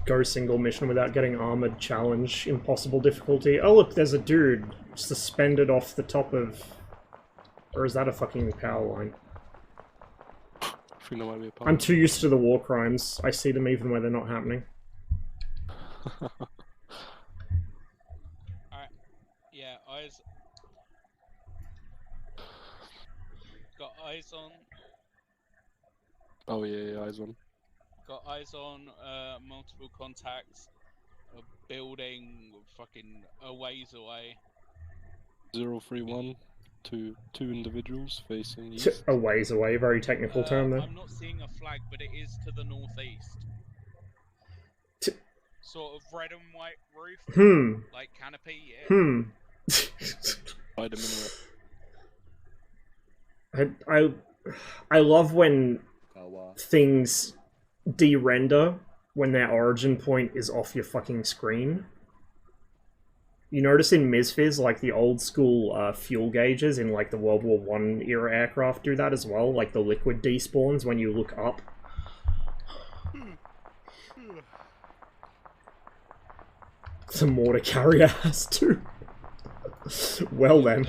Go single mission without getting armored challenge, impossible difficulty. Oh look, there's a dude suspended off the top of... Or is that a fucking power line? I think that might be a power I'm too used to the war crimes. I see them even when they're not happening. Alright. Yeah, eyes. Got eyes on. Oh yeah, eyes on. Got eyes on multiple contacts. A building fucking a ways away. 031 to 2 individuals facing east. A ways away, very technical term there. I'm not seeing a flag, but it is to the northeast. Sort of red and white roof. Like canopy, yeah. By the minaret. I love when things de-render when their origin point is off your fucking screen. You notice in Misfizz, like the old school fuel gauges in like the World War I era aircraft do that as well, like the liquid despawns when you look up. The mortar carrier has to. Well then.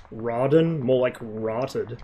RARDEN? More like RARTED.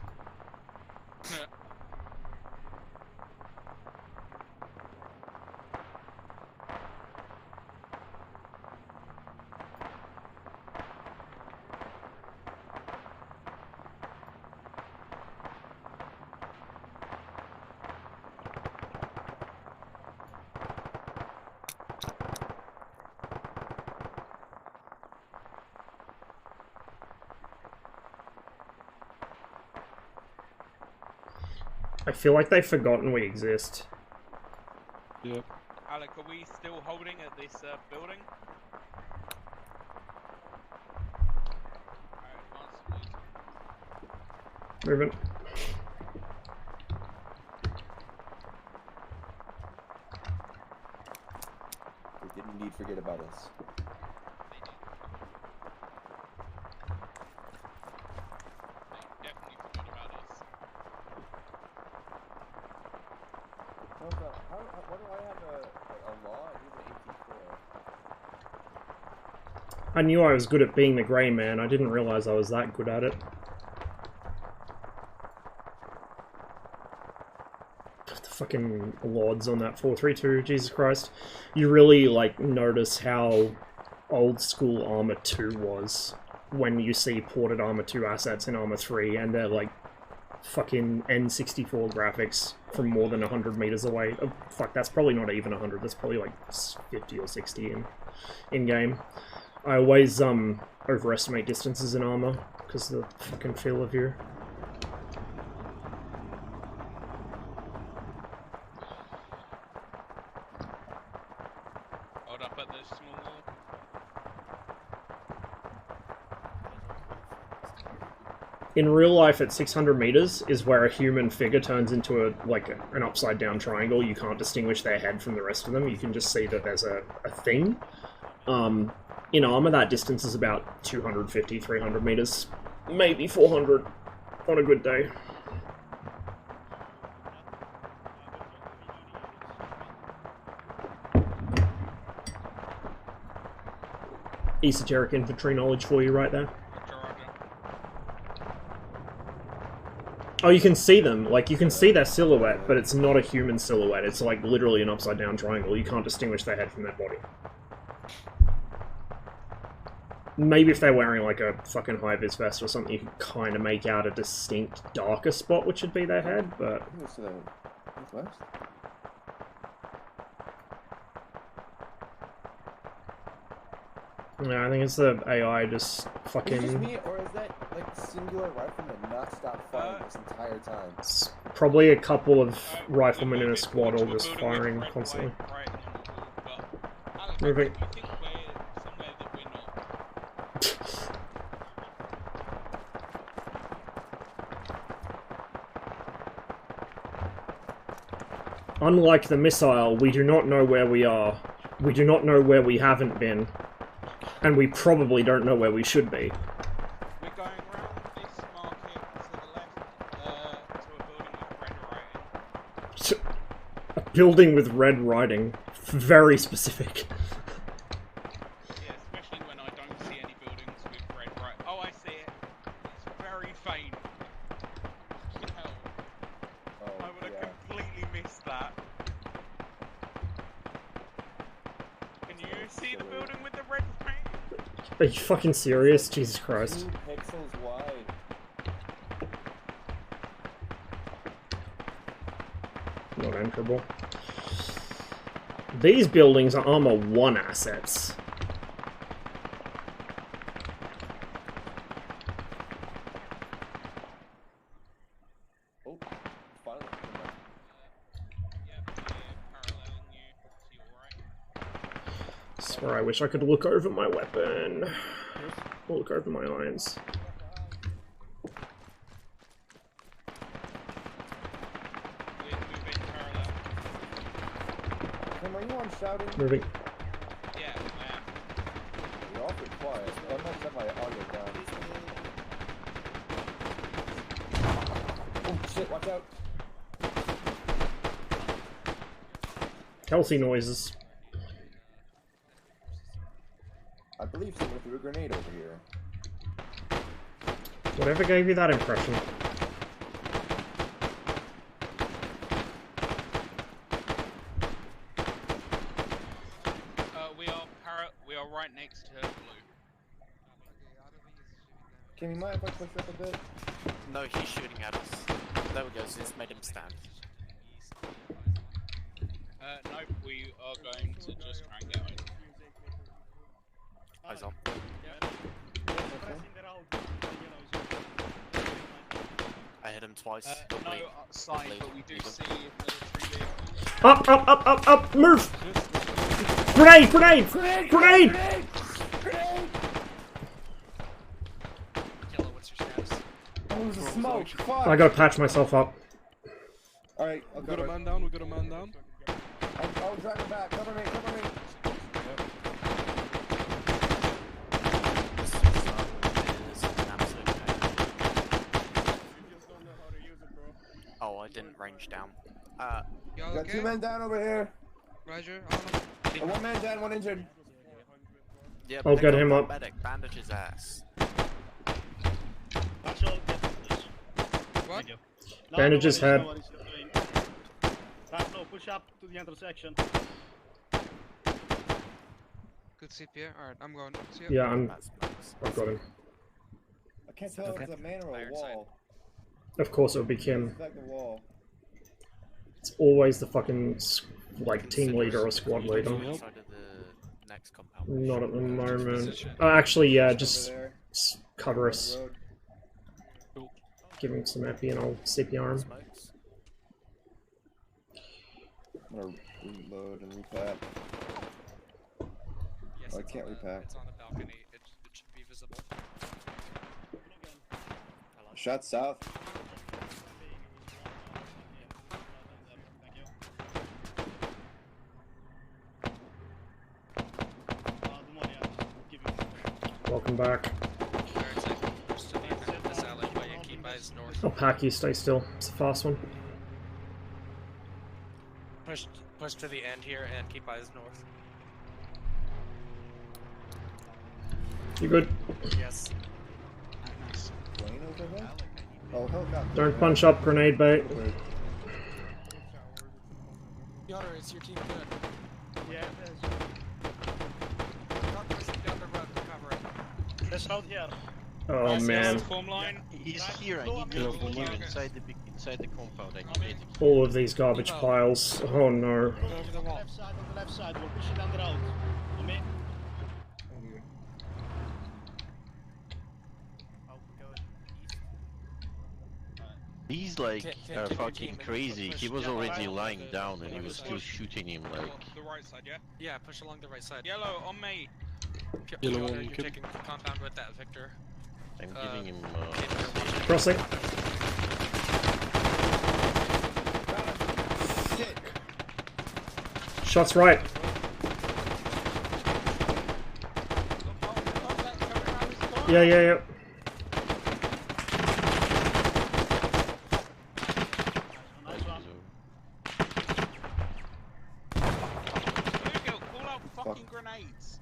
I feel like they've forgotten we exist. Yep. Alec, are we still holding at this building? Moving. We didn't indeed forget about us. What do I have a law? I need an 84. I knew I was good at being the grey man, I didn't realise I was that good at it. The fucking lords on that 432, Jesus Christ. You really, like, notice how old school Armor 2 was when you see ported Armor 2 assets in Armor 3 and they're, like, fucking N64 graphics from more than 100 meters away. Oh, fuck, that's probably not even 100, that's probably like 50 or 60 in-game. I always overestimate distances in armor because of the fucking feel of view. Hold up at this small wall. In real life, at 600 meters is where a human figure turns into an upside down triangle. You can't distinguish their head from the rest of them. You can just see that there's a thing. In armor, that distance is about 250, 300 meters, maybe 400 on a good day. Esoteric infantry knowledge for you right there. Oh, you can see them. Like, you can see their silhouette, but it's not a human silhouette. It's, like, literally an upside-down triangle. You can't distinguish their head from their body. maybe if they're wearing like a fucking high-vis vest or something, you can kind of make out a distinct darker spot, which would be their head, but... I think it's to the northwest. Yeah, I think it's the AI just fucking... Is it just me, or is that like singular rifleman not stop firing this entire time? It's probably a couple of riflemen in a squad all just firing constantly. Moving. Unlike the missile, we do not know where we are. We do not know where we haven't been. And we probably don't know where we should be. We're going around this market to the left to a building with red writing. A building with red writing. Very specific. Yeah, especially when I don't see any buildings with red writing. Oh, I see it. It's very faint. Hell. I would have completely missed that. Can you see the building with the red writing? Are you fucking serious? Jesus Christ. 2 pixels wide. Not enterable. These buildings are Armor 1 assets. Oh, finally. Swear I wish I could look over my weapon. Or look over my irons. Tim, are you on shouting? Moving. Yeah, I am. You're awfully quiet. I might set my audio down. Oh shit, watch out. Healthy noises. I believe someone threw a grenade over here. Whatever gave you that impression? We are right next to blue. Can you mind if I push up a bit? No, he's shooting at us. There we go, so it's made him stand. Nope, we are going to just try and get over. Eyes on. I hit him twice. No outside, but we do see military vehicles. Up, up, up, up, up! Move! Grenade! Grenade! Grenade! Killer, what's your status? Oh, it was a smoke. Fuck. I gotta patch myself up. Alright, I'll We got cover a it. man down, we got a man down. I'll drag him back. Cover me, cover me. Oh, I didn't range down. You got 2 men down over here. Roger. One man down, 1 injured. Yeah, I'll pick get up him that up. Medic, bandage his ass. What? Bandage his head. Right, no, push up to the intersection. Good CPR. Alright, I'm going. See ya. Yeah, I've got him. I can't tell if it's a man or a wall. Of course it'll be Kim. It's like the wall. It's always the fucking, like, team leader or squad leader. Not at the moment. Actually, yeah, just cover us. Give him some epi and I'll CPR him. I'm gonna reload and repack. Yes, Oh, I can't repack. It's on a balcony. It should be visible. Shot south. Welcome back. Just to the end of this alleyway and keep eyes north. I'll pack you, stay still. It's a fast one. Push to the end here and keep eyes north. You good? Yes. Plane over there? Oh, helicopter. Don't punch up grenade bait. Piotr, is your team good? Yeah, it is. Start pushing down the road to cover it. There's out here. Oh man. Form line. He's here. I need to be here inside the compound. I need it. All of these garbage piles. Oh no. Go over the wall. On the left side, we're pushing down the road. On me. He's like fucking crazy. He was already lying down and he was still shooting him like. The right side, yeah? Yeah, push along the right side. Yellow, on me. Yellow, You're taking compound with that, Victor. I'm giving him. Crossing. Shots right. Yeah. Call out fucking grenades.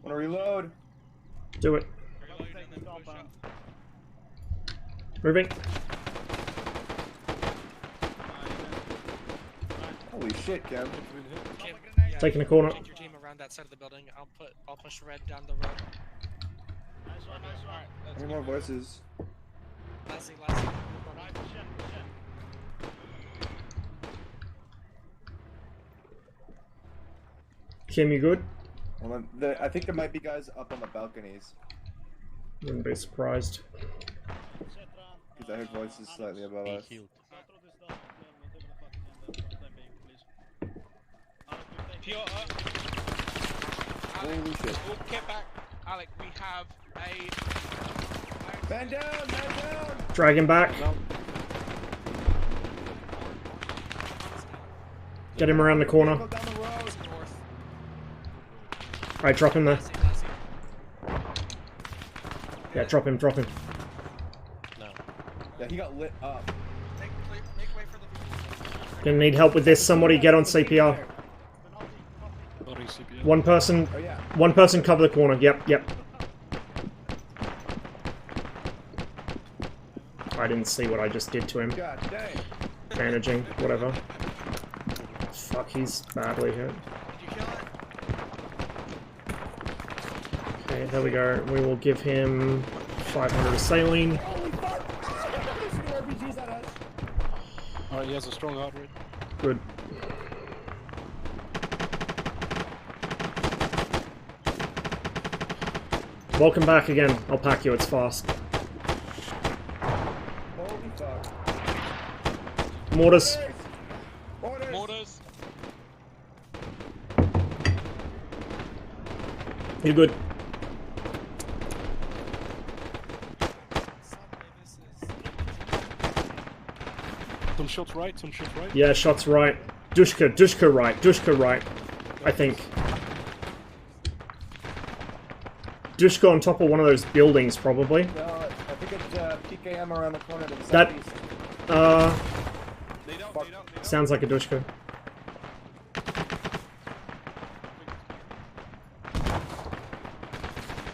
Wanna reload? Do it. Moving. Holy shit, Kev. Taking a corner. Take your team around that side of the building. I'll push red down the road. Any more voices? Lassie. Kim, you good? Hold on. I think there might be guys up on the balconies. Wouldn't be surprised. Because I heard voices slightly above us. Holy shit. Get back. Alec, we have a... Man down! Drag him back. Get him around the corner. Alright, drop him there. Yeah, drop him. No. Yeah, he got lit up. Gonna need help with this. Somebody get on CPR. One person. Oh, yeah. One person cover the corner. Yep. I didn't see what I just did to him. God dang. Managing, whatever. Fuck, he's badly hurt. Okay, there we go. We will give him 500 of saline. Holy fuck! RPGs at us. Alright, he has a strong heart rate. Good. Welcome back again. I'll pack you, it's fast. Holy fuck. Mortars. Mortars. You're good. Some shots right. Yeah, shots right. Dushka right. I think. Dushka on top of one of those buildings, probably. No, I think it's PKM around the corner to the That, southeast. sounds like a Dushka.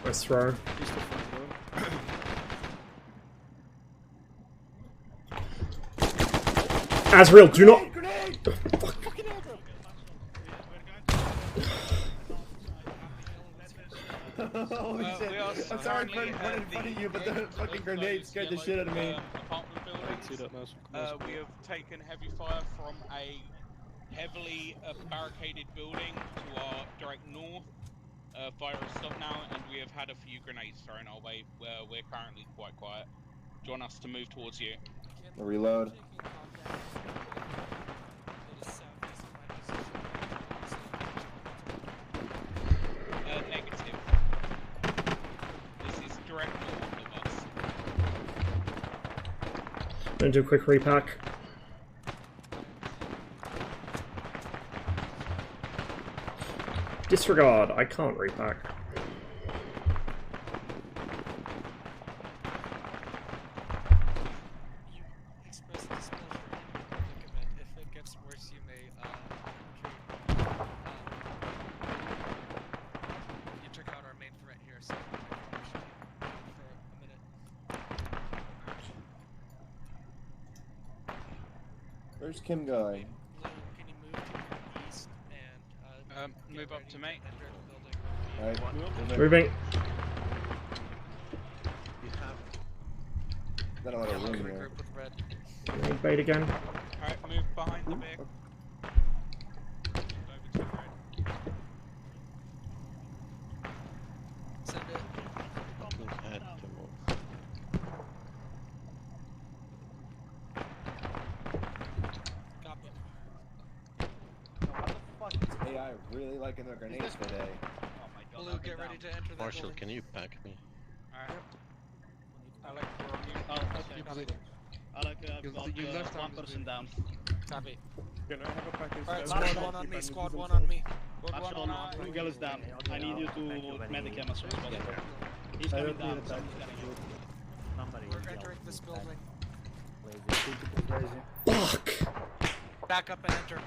Nice throw. Azrael, do not... Holy shit. I'm sorry for running in front of you, but the fucking grenade scared the shit out of me. We have taken heavy fire from a heavily barricaded building to our direct north. Fire has stopped now, and we have had a few grenades thrown our way. We're currently quite quiet. Do you want us to move towards you? Reload. Negative. This is direct north of us. Gonna do a quick repack. Disregard, I can't repack. Where's Kim going? Can you move to the east and Move up to me. Alright. Moving. Not a lot of room here. Need bait again. Alright, move behind the vehicle. Over to the right. Send it. Copy. AI really liking their grenades today. Blue, get ready to enter that Marshall, building. can you pack me? Alright. Alex, we're on you. Oh, okay. Alec, You left one arm is person down. Copy. Can I have a package? Alright, Last squad one. 1 on me, squad 1 on me. Actual Google is down. I need you to medicam as soon as possible. He's coming down, someone's getting him. We're entering this building. Fuck! Back up and enter.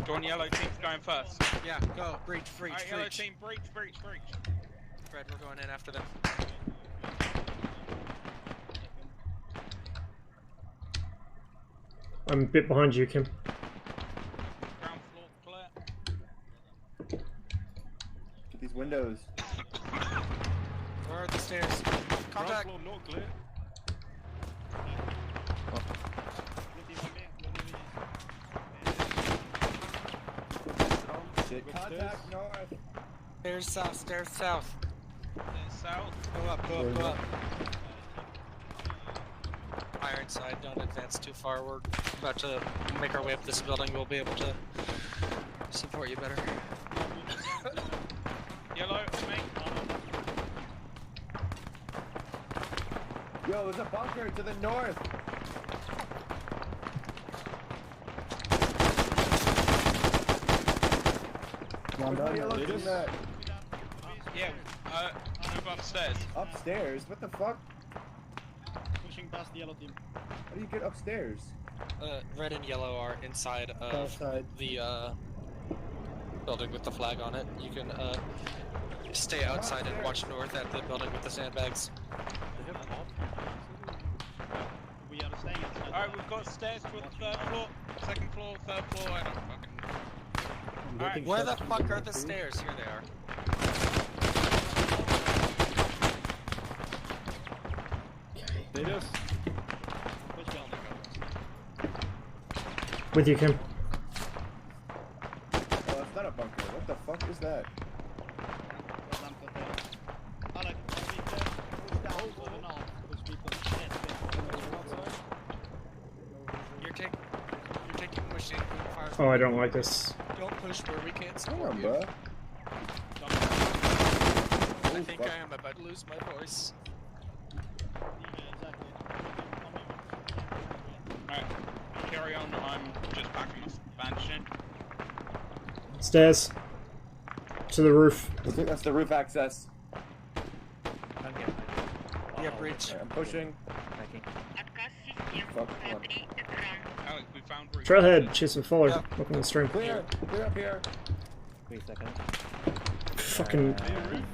Join yellow team's going first. Yeah, go. Breach, breach, Alright, yellow breach. team, breach. Fred, we're going in after them. I'm a bit behind you, Kim. Ground floor clear. Get these windows. Where are the stairs? Contact! Ground floor, not clear. Shit, contact north. Stairs south, stairs south. South. Go up, go up, go up. Ironside, don't advance too far. We're about to make our way up this building. We'll be able to support you better. Yellow, me. Yo, there's a bunker to the north. One down. Yeah, move upstairs. Upstairs? What the fuck? Pushing past the yellow team. How do you get upstairs? Red and yellow are inside of Outside. the building with the flag on it. You can stay outside and watch north at the building with the sandbags. We are staying outside. Alright, we've got stairs to the third floor, second floor, third floor, I don't fucking... Alright, Where the fuck are the stairs? Here they are. They just. Which building? With you, Kim. Oh, that's not a bunker. What the fuck is that? Alec, push down to the north. Push people. You're taking machine gun fire. Oh, I don't like this. Don't push where we can't Come support on, you. bro. I think I am about to lose my voice. Alright, carry on, I'm just packing my bandaging. Stairs. To the roof. I think that's the roof access. Yeah, breach. Right, I'm pushing. Fuck, come on. Alec, we found roof. Trailhead, chase and follow. Look on the stream. Clear! Clear up here! Wait a second. Fucking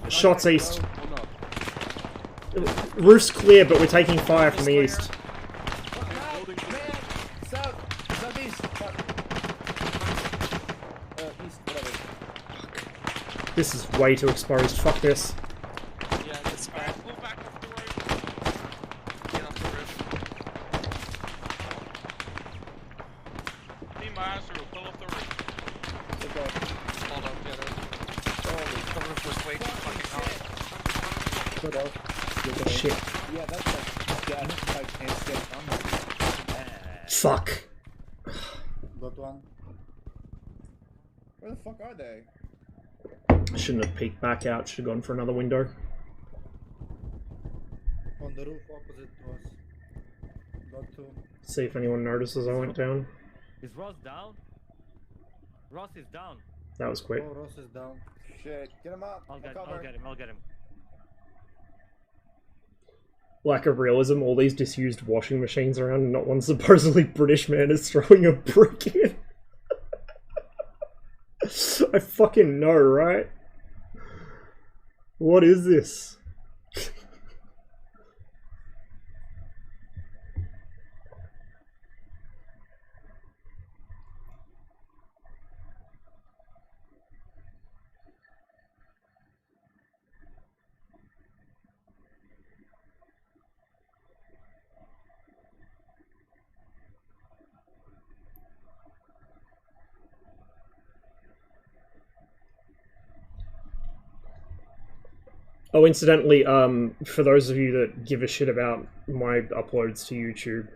shots east. Roof's clear, but we're taking fire from the east. South! Southeast! Fuck. East, whatever. This is way too exposed. Fuck this. Yeah, it's bad. Pull back off the roof. Get off the roof. Team Master will pull off the roof. Hold up, get it. The roof was way too fucking hard. Put out. Shit. Yeah, that's like death. I can't stay on that. Fuck. Got one. Where the fuck are they? I shouldn't have peeked back out. Should have gone for another window. On the roof opposite to us. Got two. See if anyone notices I went down. Is Ross down? Ross is down. That was quick. Oh, Ross is down. Shit, get him up. I'll get cover. him. Lack of realism, all these disused washing machines around and not one supposedly British man is throwing a brick in. I fucking know, right? What is this? Oh, incidentally, for those of you that give a shit about my uploads to YouTube,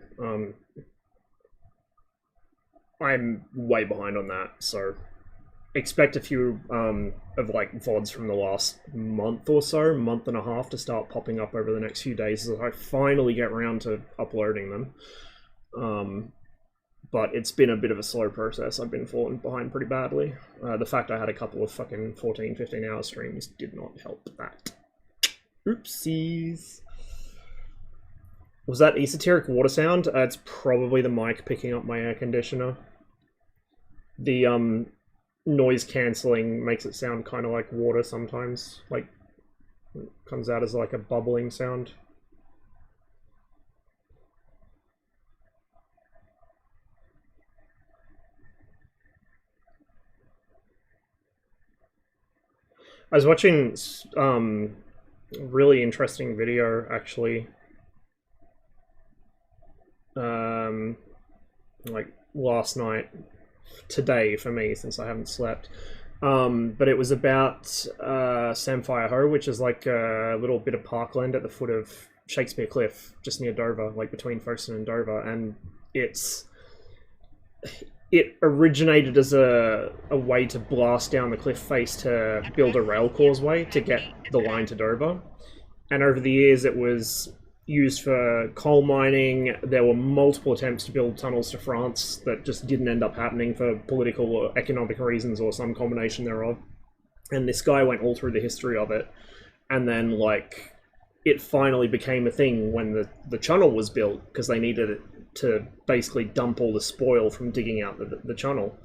I'm way behind on that, so expect a few of like VODs from the last month or so, month and a half, to start popping up over the next few days as I finally get around to uploading them. But it's been a bit of a slow process. I've been falling behind pretty badly. The fact I had a couple of fucking 14, 15 hour streams did not help that. Oopsies. Was that esoteric water sound? It's probably the mic picking up my air conditioner. The noise cancelling makes it sound kind of like water sometimes. Like, it comes out as like a bubbling sound. I was watching really interesting video actually, like last night, today for me since I haven't slept, but it was about Samphire Hoe, which is like a little bit of parkland at the foot of Shakespeare Cliff, just near Dover, like between Folkestone and Dover, and it originated as a way to blast down the cliff face to build a rail causeway to get the line to Dover. And over the years it was used for coal mining. There were multiple attempts to build tunnels to France that just didn't end up happening for political or economic reasons or some combination thereof. And this guy went all through the history of it. And then, like, it finally became a thing when the channel was built, because they needed it to basically dump all the spoil from digging out the channel.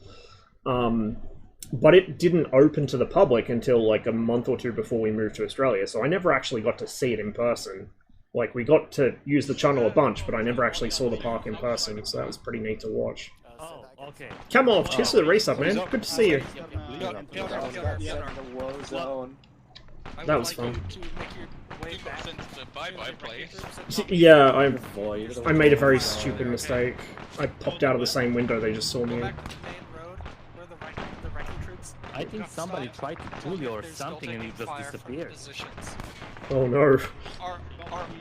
But it didn't open to the public until like a month or two before we moved to Australia, so I never actually got to see it in person. Like, we got to use the channel a bunch, but I never actually saw the park in person, so that was pretty neat to watch. Oh, okay. Come on, cheers for the race up, man. Good to see you. That was fun. Yeah, I made a very stupid mistake. I popped out of the same window they just saw me in. I think somebody tried to pull you or something and you just disappeared. Oh no.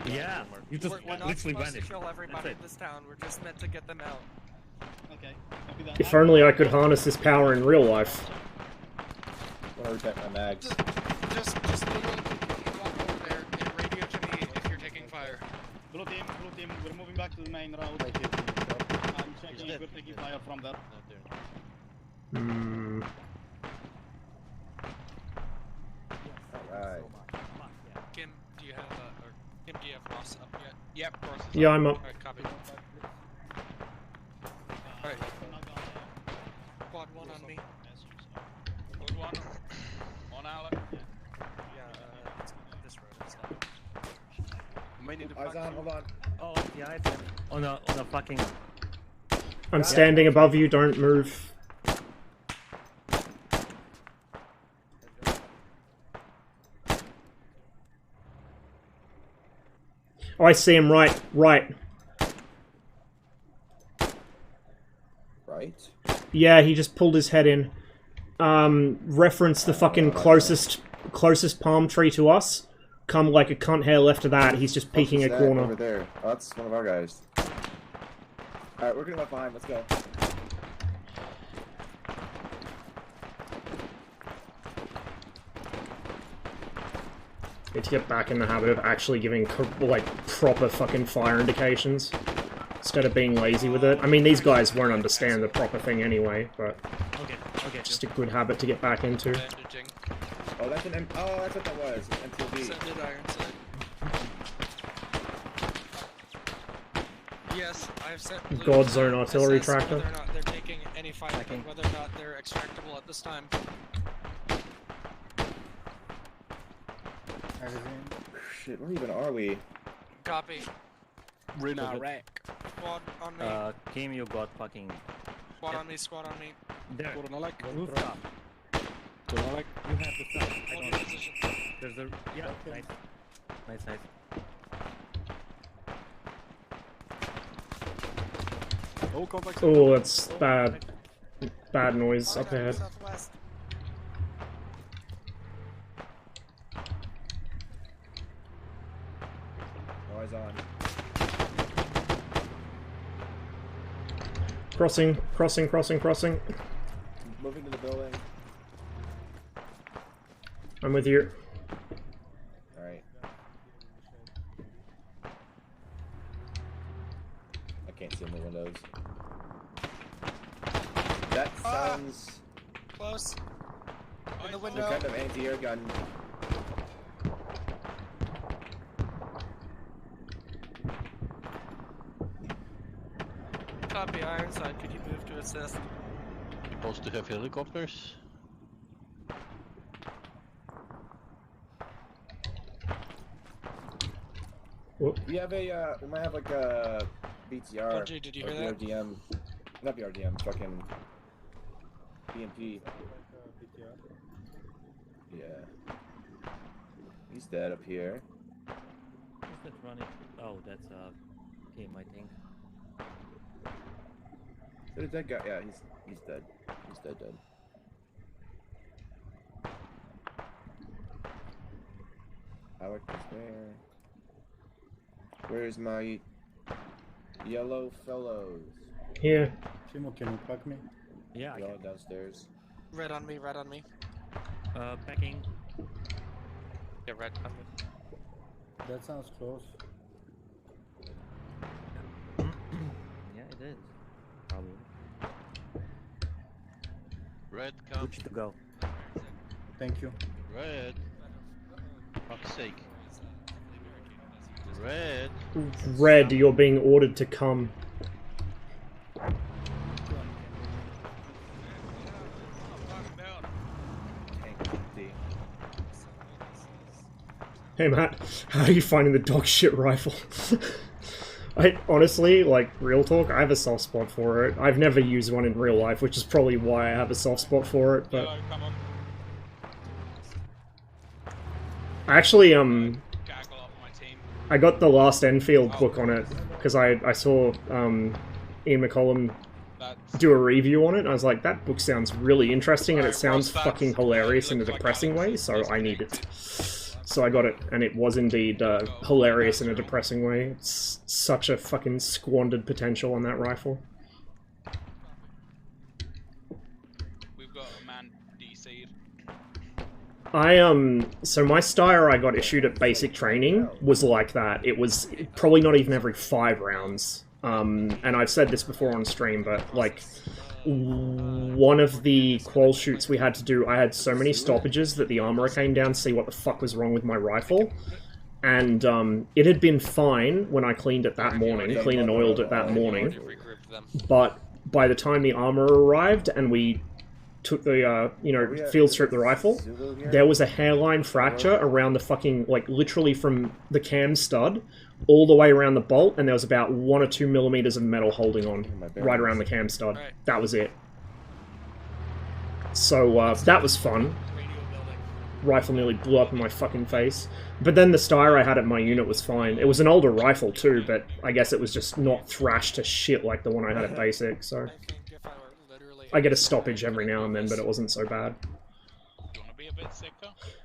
Yeah, you just literally vanished. Kill everybody in this town. We're just meant to get them out. Okay. If only I could harness this power in real life. I want to protect my mags. Just literally walk over there and radio to me if you're taking fire. Blue team, we're moving back to the main road. I'm checking if we're taking fire from there. Hmm. Alright. Kim, do you have Kim, do you have Ross up yet? Yep, Ross is Yeah, up. I'm up. Alright, copy. Alright. Quad 1 on me. Good one. On Alec. Yeah, it's on this road. It's not. We need to Eyes on, hold on. Oh, yeah, it's on a fucking... I'm standing above you, don't move. Oh, I see him, right. Right? Yeah, he just pulled his head in. Reference the fucking closest palm tree to us. Come like a cunt hair left of that, he's just peeking a corner. Over there. Oh, that's one of our guys. Alright, we're gonna left behind, let's go. Need to get back in the habit of actually giving, like, proper fucking fire indications, instead of being lazy with it. I mean, these guys won't understand the proper thing anyway, but okay. Just a good habit to get back into. Oh, that's an oh, that's what that was. MTV. Yes, I've sent God's own artillery tractor. Whether or not they're taking any fire, whether or not they're extractable at this time. Shit, where even are we? Copy. We're in Iraq. Squad on me. Kim, you got fucking... Squad on me, squad on me. There. Rooftop. You have the sun. I don't know. There's a... Yeah, nice. Nice. Oh, that's bad. Bad noise up ahead. Eyes on. Crossing, crossing, crossing, crossing. Moving to the building. I'm with you. Alright. I can't see in the windows. That sounds... Close. In the Some window. kind of anti-air gun. Copy, Ironside. Could you move to assist? Supposed to have helicopters? We have a, we might have like a BTR. Bungie, did you or hear that? BRDM. Not BRDM, fucking BMP. Yeah. He's dead up here. Who's that running? Oh, that's game, I think. So did that guy? Yeah, he's dead. He's dead. Alec is there. Where's my yellow fellows? Here. Timo, can you pack me? Yeah, I Y'all downstairs. Red on me, red on me. Packing. Yeah, red on me. That sounds close. Yeah, it is. Probably. Red, come. Which to go? Thank you. Red. Fuck's sake. Red. Red, you're being ordered to come. Hey Matt, how are you finding the dog shit rifle? I honestly, like, real talk, I have a soft spot for it. I've never used one in real life, which is probably why I have a soft spot for it, but... I actually, I got the Last Enfield book on it, because I saw, Ian McCollum do a review on it, and I was like, that book sounds really interesting, and it sounds fucking hilarious in a depressing way, so I need it. So I got it, and it was indeed hilarious in a depressing way. It's such a fucking squandered potential on that rifle. We've got a man DC'd. So my Steyr I got issued at basic training was like that. It was probably not even every 5 rounds. And I've said this before on stream, but like, one of the qual shoots we had to do, I had so many stoppages that the armorer came down to see what the fuck was wrong with my rifle. And it had been fine when I cleaned it that morning, clean and oiled it that morning. But by the time the armorer arrived and we took the, field stripped the rifle, there was a hairline fracture around the fucking, like, literally from the cam stud all the way around the bolt, and there was about 1 or 2 millimeters of metal holding on right around the cam stud. That was it. So, that was fun. Rifle nearly blew up in my fucking face. But then the Steyr I had at my unit was fine. It was an older rifle too, but I guess it was just not thrashed to shit like the one I had at basic, so... I get a stoppage every now and then, but it wasn't so bad.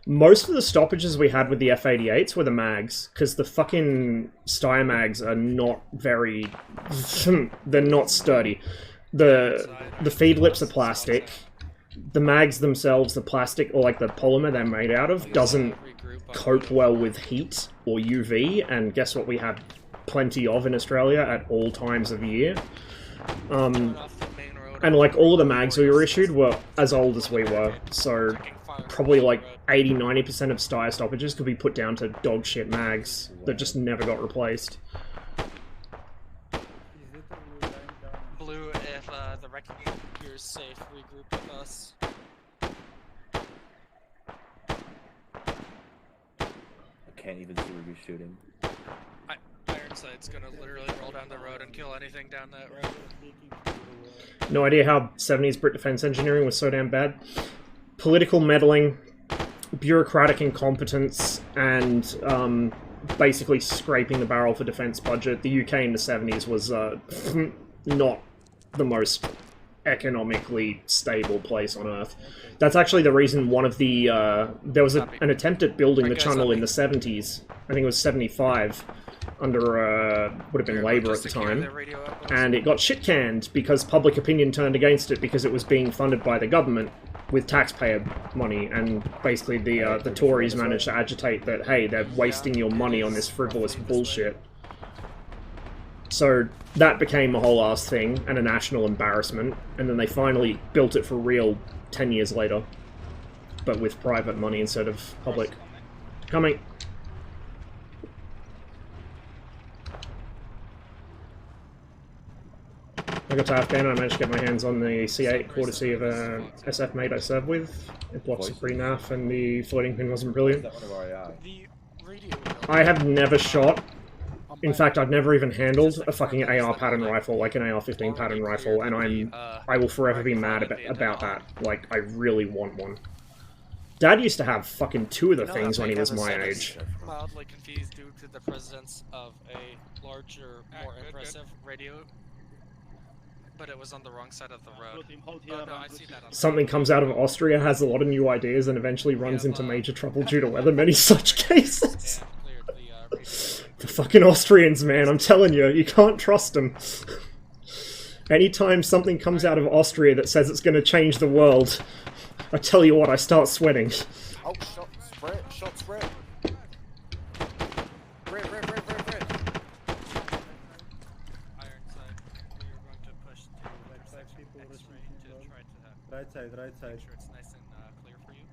Most of the stoppages we had with the F-88s were the mags, because the fucking Steyr mags are not very... they're not sturdy. The feed lips are plastic. The mags themselves, the plastic, or like the polymer they're made out of, doesn't cope well with heat or UV, and guess what we have plenty of in Australia at all times of year. And like all of the mags we were issued were as old as we were, so probably like 80-90% of Steyr stoppages could be put down to dog shit mags that just never got replaced. Blue, if the wrecking appears safe, regroup with us. I can't even see where you're shooting. Ironside's gonna literally roll down the road and kill anything down that road. No idea how 70s Brit defense engineering was so damn bad. Political meddling, bureaucratic incompetence, and basically scraping the barrel for defense budget. The UK in the 70s was not the most economically stable place on Earth. That's actually the reason one of the... there was an attempt at building the channel in the 70s. I think it was 75. under would have been Labour at the time, and it got shit canned because public opinion turned against it because it was being funded by the government with taxpayer money, and basically the Tories managed to agitate that, hey, they're wasting your money on this frivolous bullshit. So that became a whole ass thing and a national embarrassment, and then they finally built it for real 10 years later, but with private money instead of public. Coming. I got to Afghan and I managed to get my hands on the C8 courtesy of a SF mate I served with. It blocks are pretty naff and the floating pin wasn't brilliant. I have never shot. In fact, I've never even handled a fucking AR pattern rifle, like an AR-15 pattern rifle, and I will forever be mad about that. Like, I really want one. Dad used to have fucking 2 of the things when he was my age. Mildly confused due to the presence of a larger, more impressive radio, but it was on the wrong side of the road. Oh, no, I see that on Something comes out of Austria, has a lot of new ideas, and eventually runs into major trouble due to weather, many such cases. The fucking Austrians, man, I'm telling you, you can't trust them. Anytime something comes out of Austria that says it's going to change the world, I tell you what, I start sweating. Oh, shot spread, shot spread. Red. Ironside, we are going to push to intersection X-ray to try to Right side. make sure it's nice and clear for you.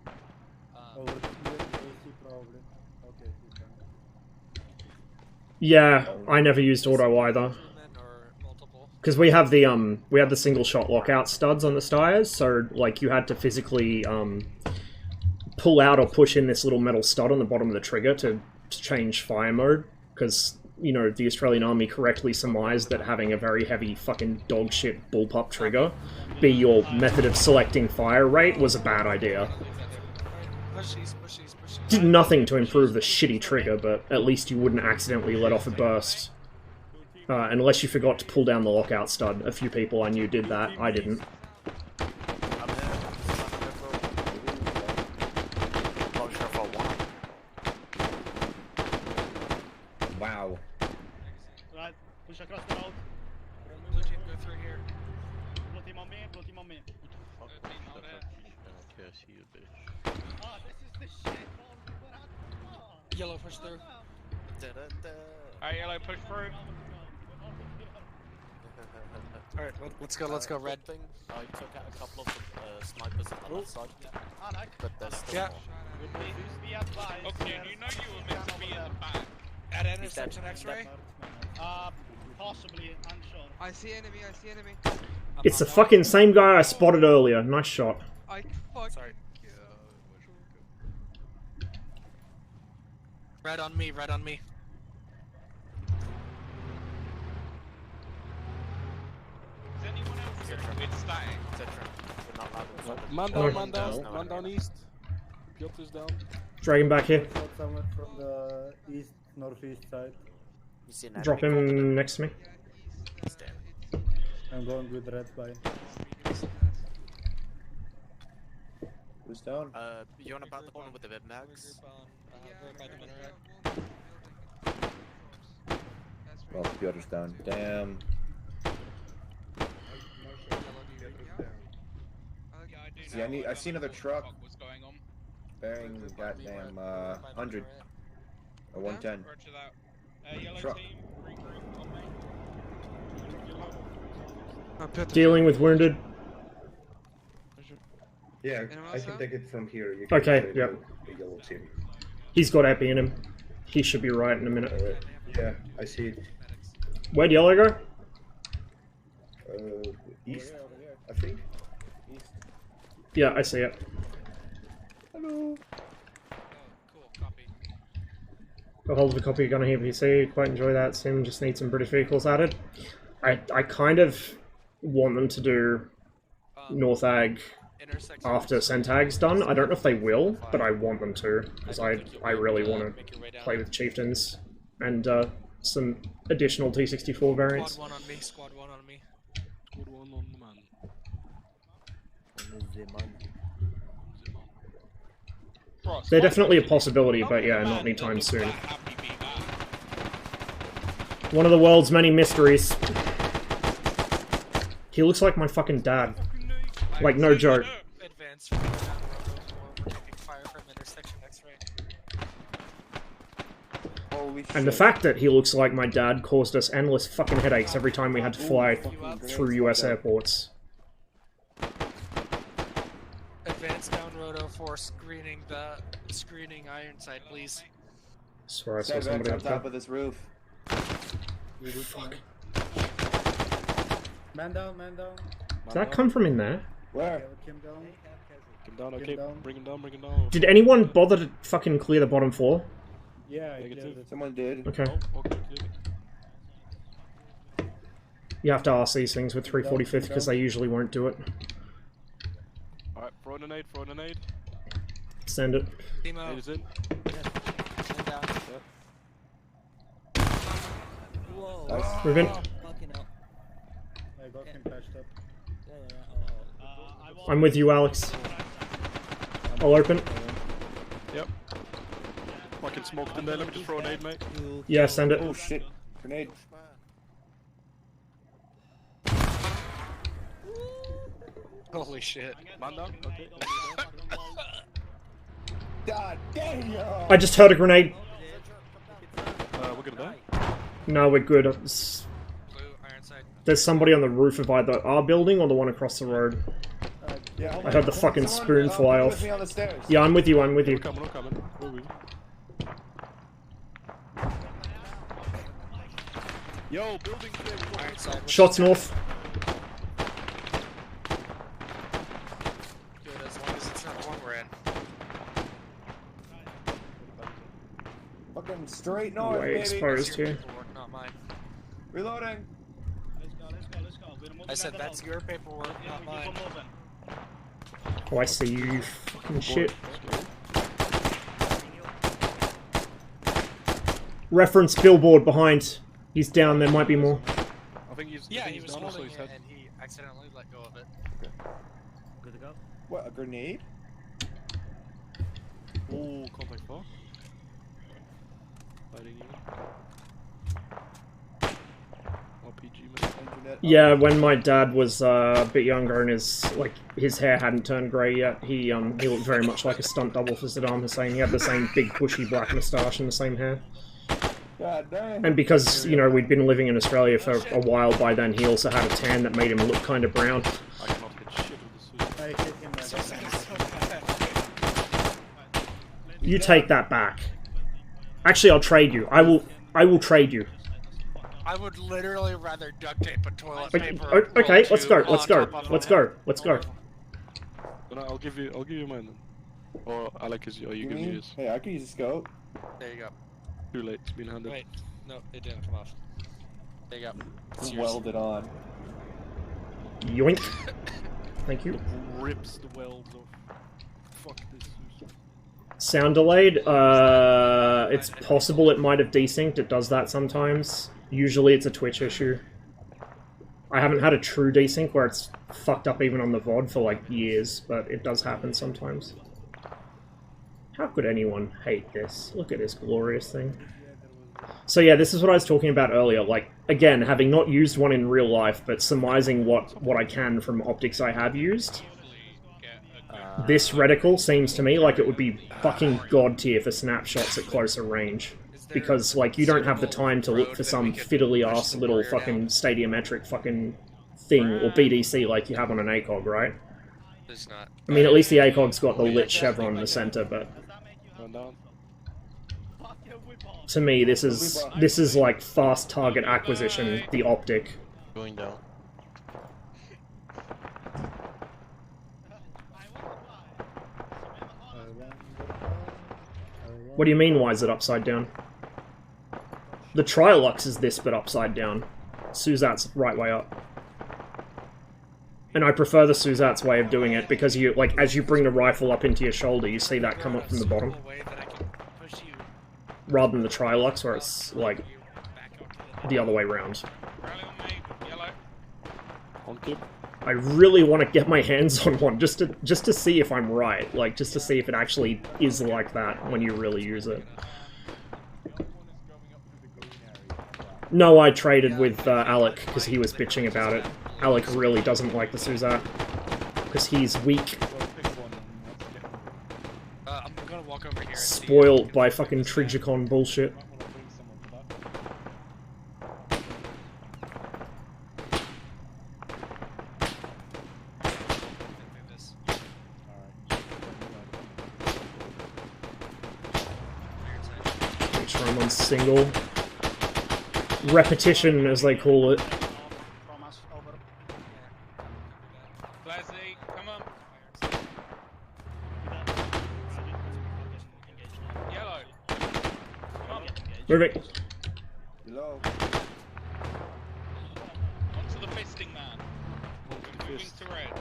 Over here, AC probably. Okay, you can. Yeah, I never used auto either. Because we have the single shot lockout studs on the Styres, so like you had to physically pull out or push in this little metal stud on the bottom of the trigger to change fire mode, because you know the Australian Army correctly surmised that having a very heavy fucking dog shit bullpup trigger be your method of selecting fire rate was a bad idea. Did nothing to improve the shitty trigger, but at least you wouldn't accidentally let off a burst. Unless you forgot to pull down the lockout stud. A few people I knew did that, I didn't. Wow. Right, push across the road. Blue team, go through here. Blue team on me, blue team on me. Okay, I see you, bitch. Oh, this is the shit. Yellow, push through. Alright, yellow, push through. Alright, let's go red. I took out a couple of the snipers on the left side. But there's still Yeah. more. Okay, you know you were meant to be in the back. At intersection X-ray? Possibly, unsure. I see enemy. It's the fucking same guy I spotted earlier. Nice shot. I fucking... Sorry. Red on me, red on me. Is anyone else here? It's static. Man down east. Piotr's down. Dragon back here. Someone from the east, northeast side. Drop him next to me. I'm going with red by. Who's down? You on about the one with the bib mags? Oh, Piotr's down. Damn. See, I see another truck bearing goddamn 100 or 110. Truck. Dealing with wounded. Yeah, I can take it from here. You Okay, yep. The yellow team. He's got epi in him. He should be right in a minute. Alright. Yeah, I see it. Where'd yellow go? East, I think. East. Yeah, I see it. Hello. Got hold of a copy of Gunner here, PC. Quite enjoy that. Sim just needs some British vehicles added. I kind of want them to do North Ag after Centag's done. I don't know if they will, but I want them to, because I really want to play with Chieftains and some additional T64 variants. Squad 1 on me, squad 1 on me. Good one on the man. They're definitely a possibility, but yeah, not anytime soon. One of the world's many mysteries. He looks like my fucking dad. Like, no joke. Advance from down road 04. We're taking fire from intersection X-ray. Holy shit. And the fact that he looks like my dad caused us endless fucking headaches every time we had to fly through US airports. Advance down road 04, screening Ironside, please. Swear I saw Stand back somebody on up top there. of this roof. Fuck. Man down, man down. Did that come from in there? Where? Kim down. Kim down, okay. Kim down. Bring him down, bring him down. Did anyone bother to fucking clear the bottom floor? Yeah, Someone did. Okay. Oh, okay, clearly. You have to ask these things with 345th because they usually won't do it. Alright, throw a nade, throw a nade. Send it. Timo. Nade is in. Stand down. Whoa. Nice. Move in. Fucking hell. I got him patched up. I'm with you, Alex. I'll open. Yep. Fucking smoked in there, let me just throw a nade, mate. Yeah, send it. Oh shit. Grenade. Holy shit. Man down, okay. God damn. I just heard a grenade. We're gonna die. No, we're good. Blue, Ironside. There's somebody on the roof of either our building or the one across the road. Yeah, I heard the fucking spoon fly off. With me on the stairs. Yeah, I'm with you, I'm with you. We're coming, we're coming. Where are we? Yo, building clear. Ironside. Shots north. Good, as long as it's not the one we're in. Fucking straight north, Way baby. exposed here. Paperwork, not mine. Reloading. Let's go. We're moving I said at the that's your paperwork, not moment. mine. Keep on moving. Oh, I see you fucking shit. Reference billboard behind. He's down, there might be more. I think he's, Yeah, I think he he's was down, so holding he's it head. and he accidentally let go of it. Good to go. What, a grenade? Oh, contact far. Fighting you. RPG, mate. Yeah, when my dad was a bit younger and his hair hadn't turned grey yet, he looked very much like a stunt double for Saddam Hussein. He had the same big bushy black moustache and the same hair. God damn. And because, you know, we'd been living in Australia for a while by then, he also had a tan that made him look kind of brown. I cannot get shit with this. I hit him. You take that back. Actually, I'll trade you. I will trade you. I would literally rather duct tape a toilet Okay, paper. okay, roll let's go, to let's on go, top of let's a- go, let's go. No, I'll give you mine then. Or Alec, are you giving me yours? Hey, I can use a scope. There you go. Too late, it's been handed. Wait, no, it didn't come off. There you go. It's yours. Welded on. Yoink. Thank you. Rips the welds off. Fuck this. Sound delayed? It's possible it might have desynced. It does that sometimes. Usually it's a Twitch issue. I haven't had a true desync where it's fucked up even on the VOD for like years, but it does happen sometimes. How could anyone hate this? Look at this glorious thing. So yeah, this is what I was talking about earlier. Like, again, having not used one in real life, but surmising what I can from optics I have used. This reticle seems to me like it would be fucking god tier for snapshots at closer range. Because, like, you don't have the time to look for some fiddly-ass little fucking stadiometric fucking thing, or BDC like you have on an ACOG, right? There's not. I mean, at least the ACOG's got the lit chevron in the center, but... To me, this is like fast target acquisition, the optic. Going down. What do you mean, why is it upside down? The Trilux is this, but upside down. Suzat's right way up. And I prefer the Suzat's way of doing it, because you, like, as you bring the rifle up into your shoulder, you see that come up from the bottom. Rather than the Trilux, where it's, like, the other way round. I really want to get my hands on one, just to see if I'm right. Like, just to see if it actually is like that when you really use it. No, I traded with Alec because he was bitching about it. Alec really doesn't like the Suzat because he's weak. I'm gonna walk over here. Spoiled by fucking Trigicon bullshit. Make sure I'm on single. Repetition, as they call it. Classy, come on. Yellow. Come on. Moving. Below. Onto the fisting man. Moving to red.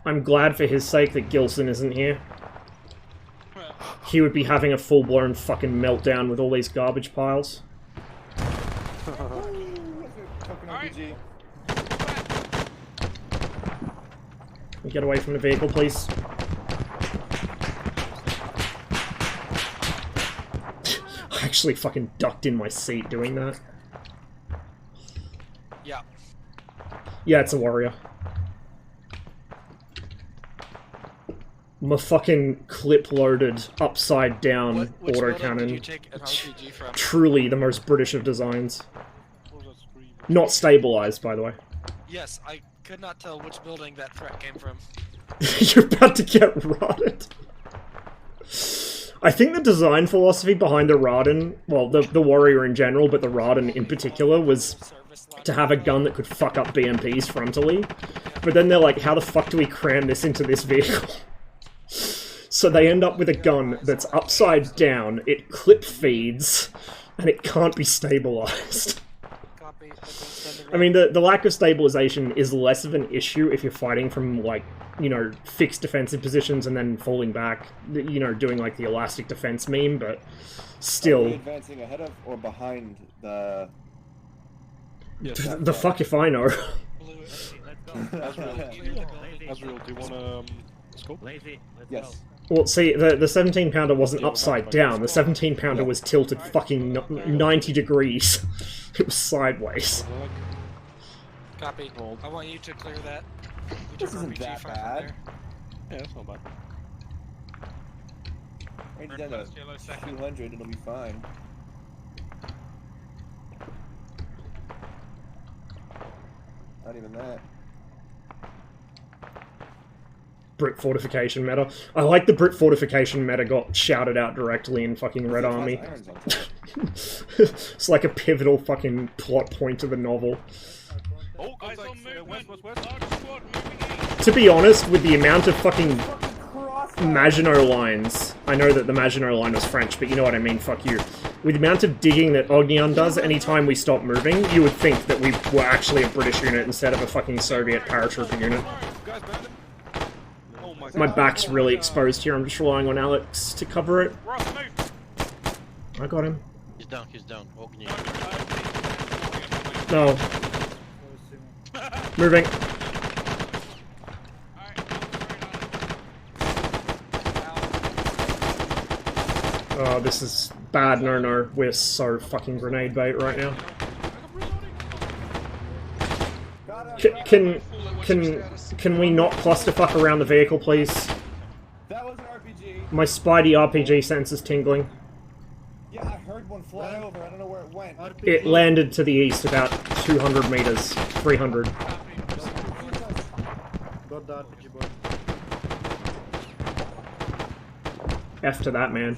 I'm glad for his sake that Gilson isn't here. He would be having a full-blown fucking meltdown with all these garbage piles. Get away from the vehicle, please. I actually fucking ducked in my seat doing that. Yeah. Yeah, it's a warrior. My fucking clip-loaded, upside-down autocannon. Truly the most British of designs. Not stabilized, by the way. Yes, I could not tell which building that threat came from. You're about to get rotted. I think the design philosophy behind the RARDEN, well, the warrior in general, but the RARDEN in particular, was to have a gun that could fuck up BMPs frontally. But then they're like, how the fuck do we cram this into this vehicle? So they end up with a gun that's upside down, it clip feeds, and it can't be stabilized. I mean, the lack of stabilization is less of an issue if you're fighting from, like, you know, fixed defensive positions and then falling back, you know, doing, like, the elastic defense meme, but still... Are we advancing ahead of or behind the... The fuck if I know. Azrael, do you want to scope? Lazy, let's Yes. Well, see, the 17-pounder wasn't upside down. The 17-pounder was tilted fucking 90 degrees. It was sideways. Copy. I want you to clear that. This isn't that bad. Yeah, that's not bad. Range down to 200, it'll be fine. Not even that. Brit fortification meta. I like the Brit fortification meta got shouted out directly in fucking Red Army. It's like a pivotal fucking plot point of the novel. Oh, guys on movement. To be honest, with the amount of fucking Maginot lines, I know that the Maginot line was French, but you know what I mean, fuck you. With the amount of digging that Ognion does anytime we stop moving, you would think that we were actually a British unit instead of a fucking Soviet paratrooper unit. My back's really exposed here, I'm just relying on Alex to cover it. I got him. He's down. Ognion. No. Moving. Oh, this is bad. No. We're so fucking grenade bait right now. Can we not clusterfuck around the vehicle, please? That was an RPG. My Spidey RPG sense is tingling. Yeah, I heard one fly over. I don't know where it went. It landed to the east about 200 meters. 300. Got the RPG board. F to that, man.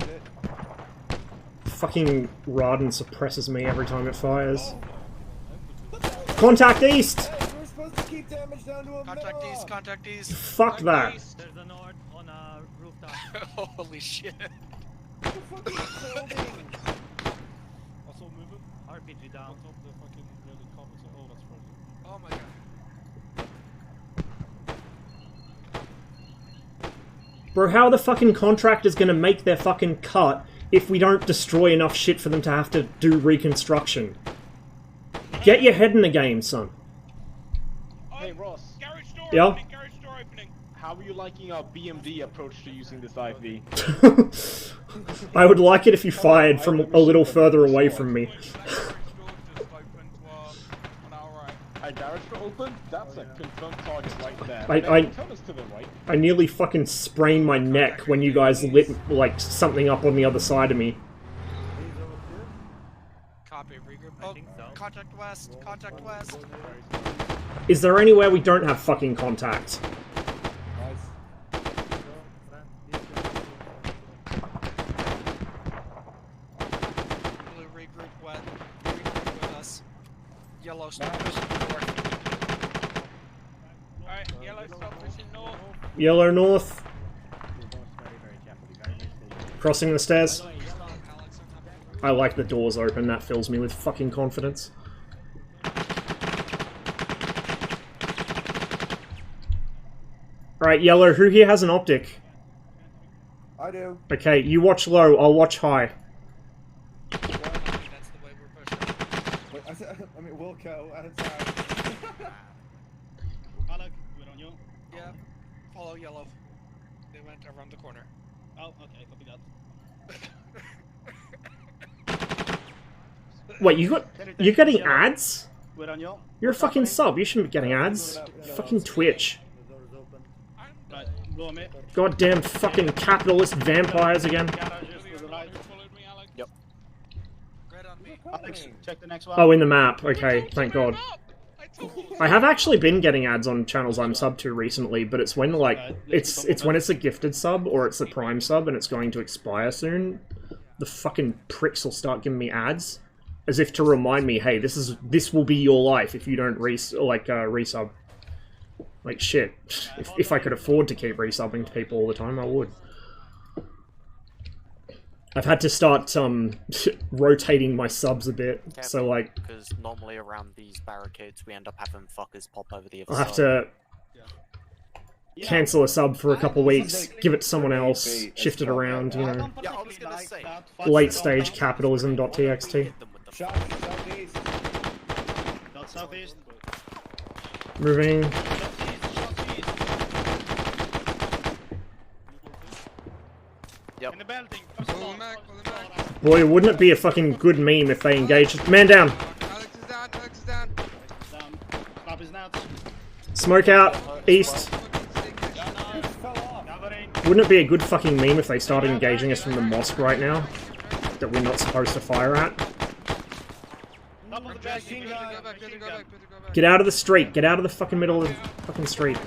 Fucking RARDEN suppresses me every time it fires. Contact east! We're supposed to keep damage down to a minimum. Contact east. Fuck that. There's a node on a rooftop. Holy shit. Also moving. RPG down. On top of the fucking really comments. Oh, that's frozen. Oh my god. Bro, how are the fucking contractors gonna make their fucking cut if we don't destroy enough shit for them to have to do reconstruction? Get your head in the game, son. Hey, Ross. Garage door Yeah? opening, garage door opening. How are you liking our BMD approach to using this IV? I would like it if you fired from a little further away from me. Garage door open? That's a confirmed target right there. Turn us to the right. I nearly fucking sprained my neck when you guys lit like something up on the other side of me. Copy, regroup. Oh, contact west, contact west. Is there anywhere we don't have fucking contact? Blue, regroup west. Regroup with us. Yellow, stop pushing north. Alright, yellow, stop pushing north. Yellow north. Crossing the stairs. I like the doors open, that fills me with fucking confidence. Alright, Yellow, who here has an optic? I do. Okay, you watch low, I'll watch high. Wait, I mean, we'll go at a time. Alec, we're on you. Yeah, follow yellow. They went around the corner. Oh, okay, copy that. Wait, you're getting ads? We're on you. You're a fucking sub, you shouldn't be getting ads. Fucking Twitch. Right, go on, mate. Goddamn fucking capitalist vampires again. Yep. Alex, check the next one. Oh, in the map. Okay, thank God. I have actually been getting ads on channels I'm sub to recently, but it's when like it's when it's a gifted sub or it's a prime sub and it's going to expire soon. The fucking pricks will start giving me ads, as if to remind me, hey, this will be your life if you don't resub. Like shit. If I could afford to keep resubbing to people all the time, I would. I've had to start rotating my subs a bit, so like. Because normally around these barricades, we end up having fuckers pop over the other I'll have side. to cancel a sub for a couple weeks, give it to someone else, shift it around, you know. Yeah, I was gonna say. Late stage capitalism.txt. Southeast. Moving. Yep. In the building. Boy, wouldn't it be a fucking good meme if they engaged. Man down! Alex is down, Alex is down. Down. Stop his nuts. Smoke out, east. Wouldn't it be a good fucking meme if they started engaging us from the mosque right now? That we're not supposed to fire at? Get out of the street, get out of the fucking middle of the fucking street.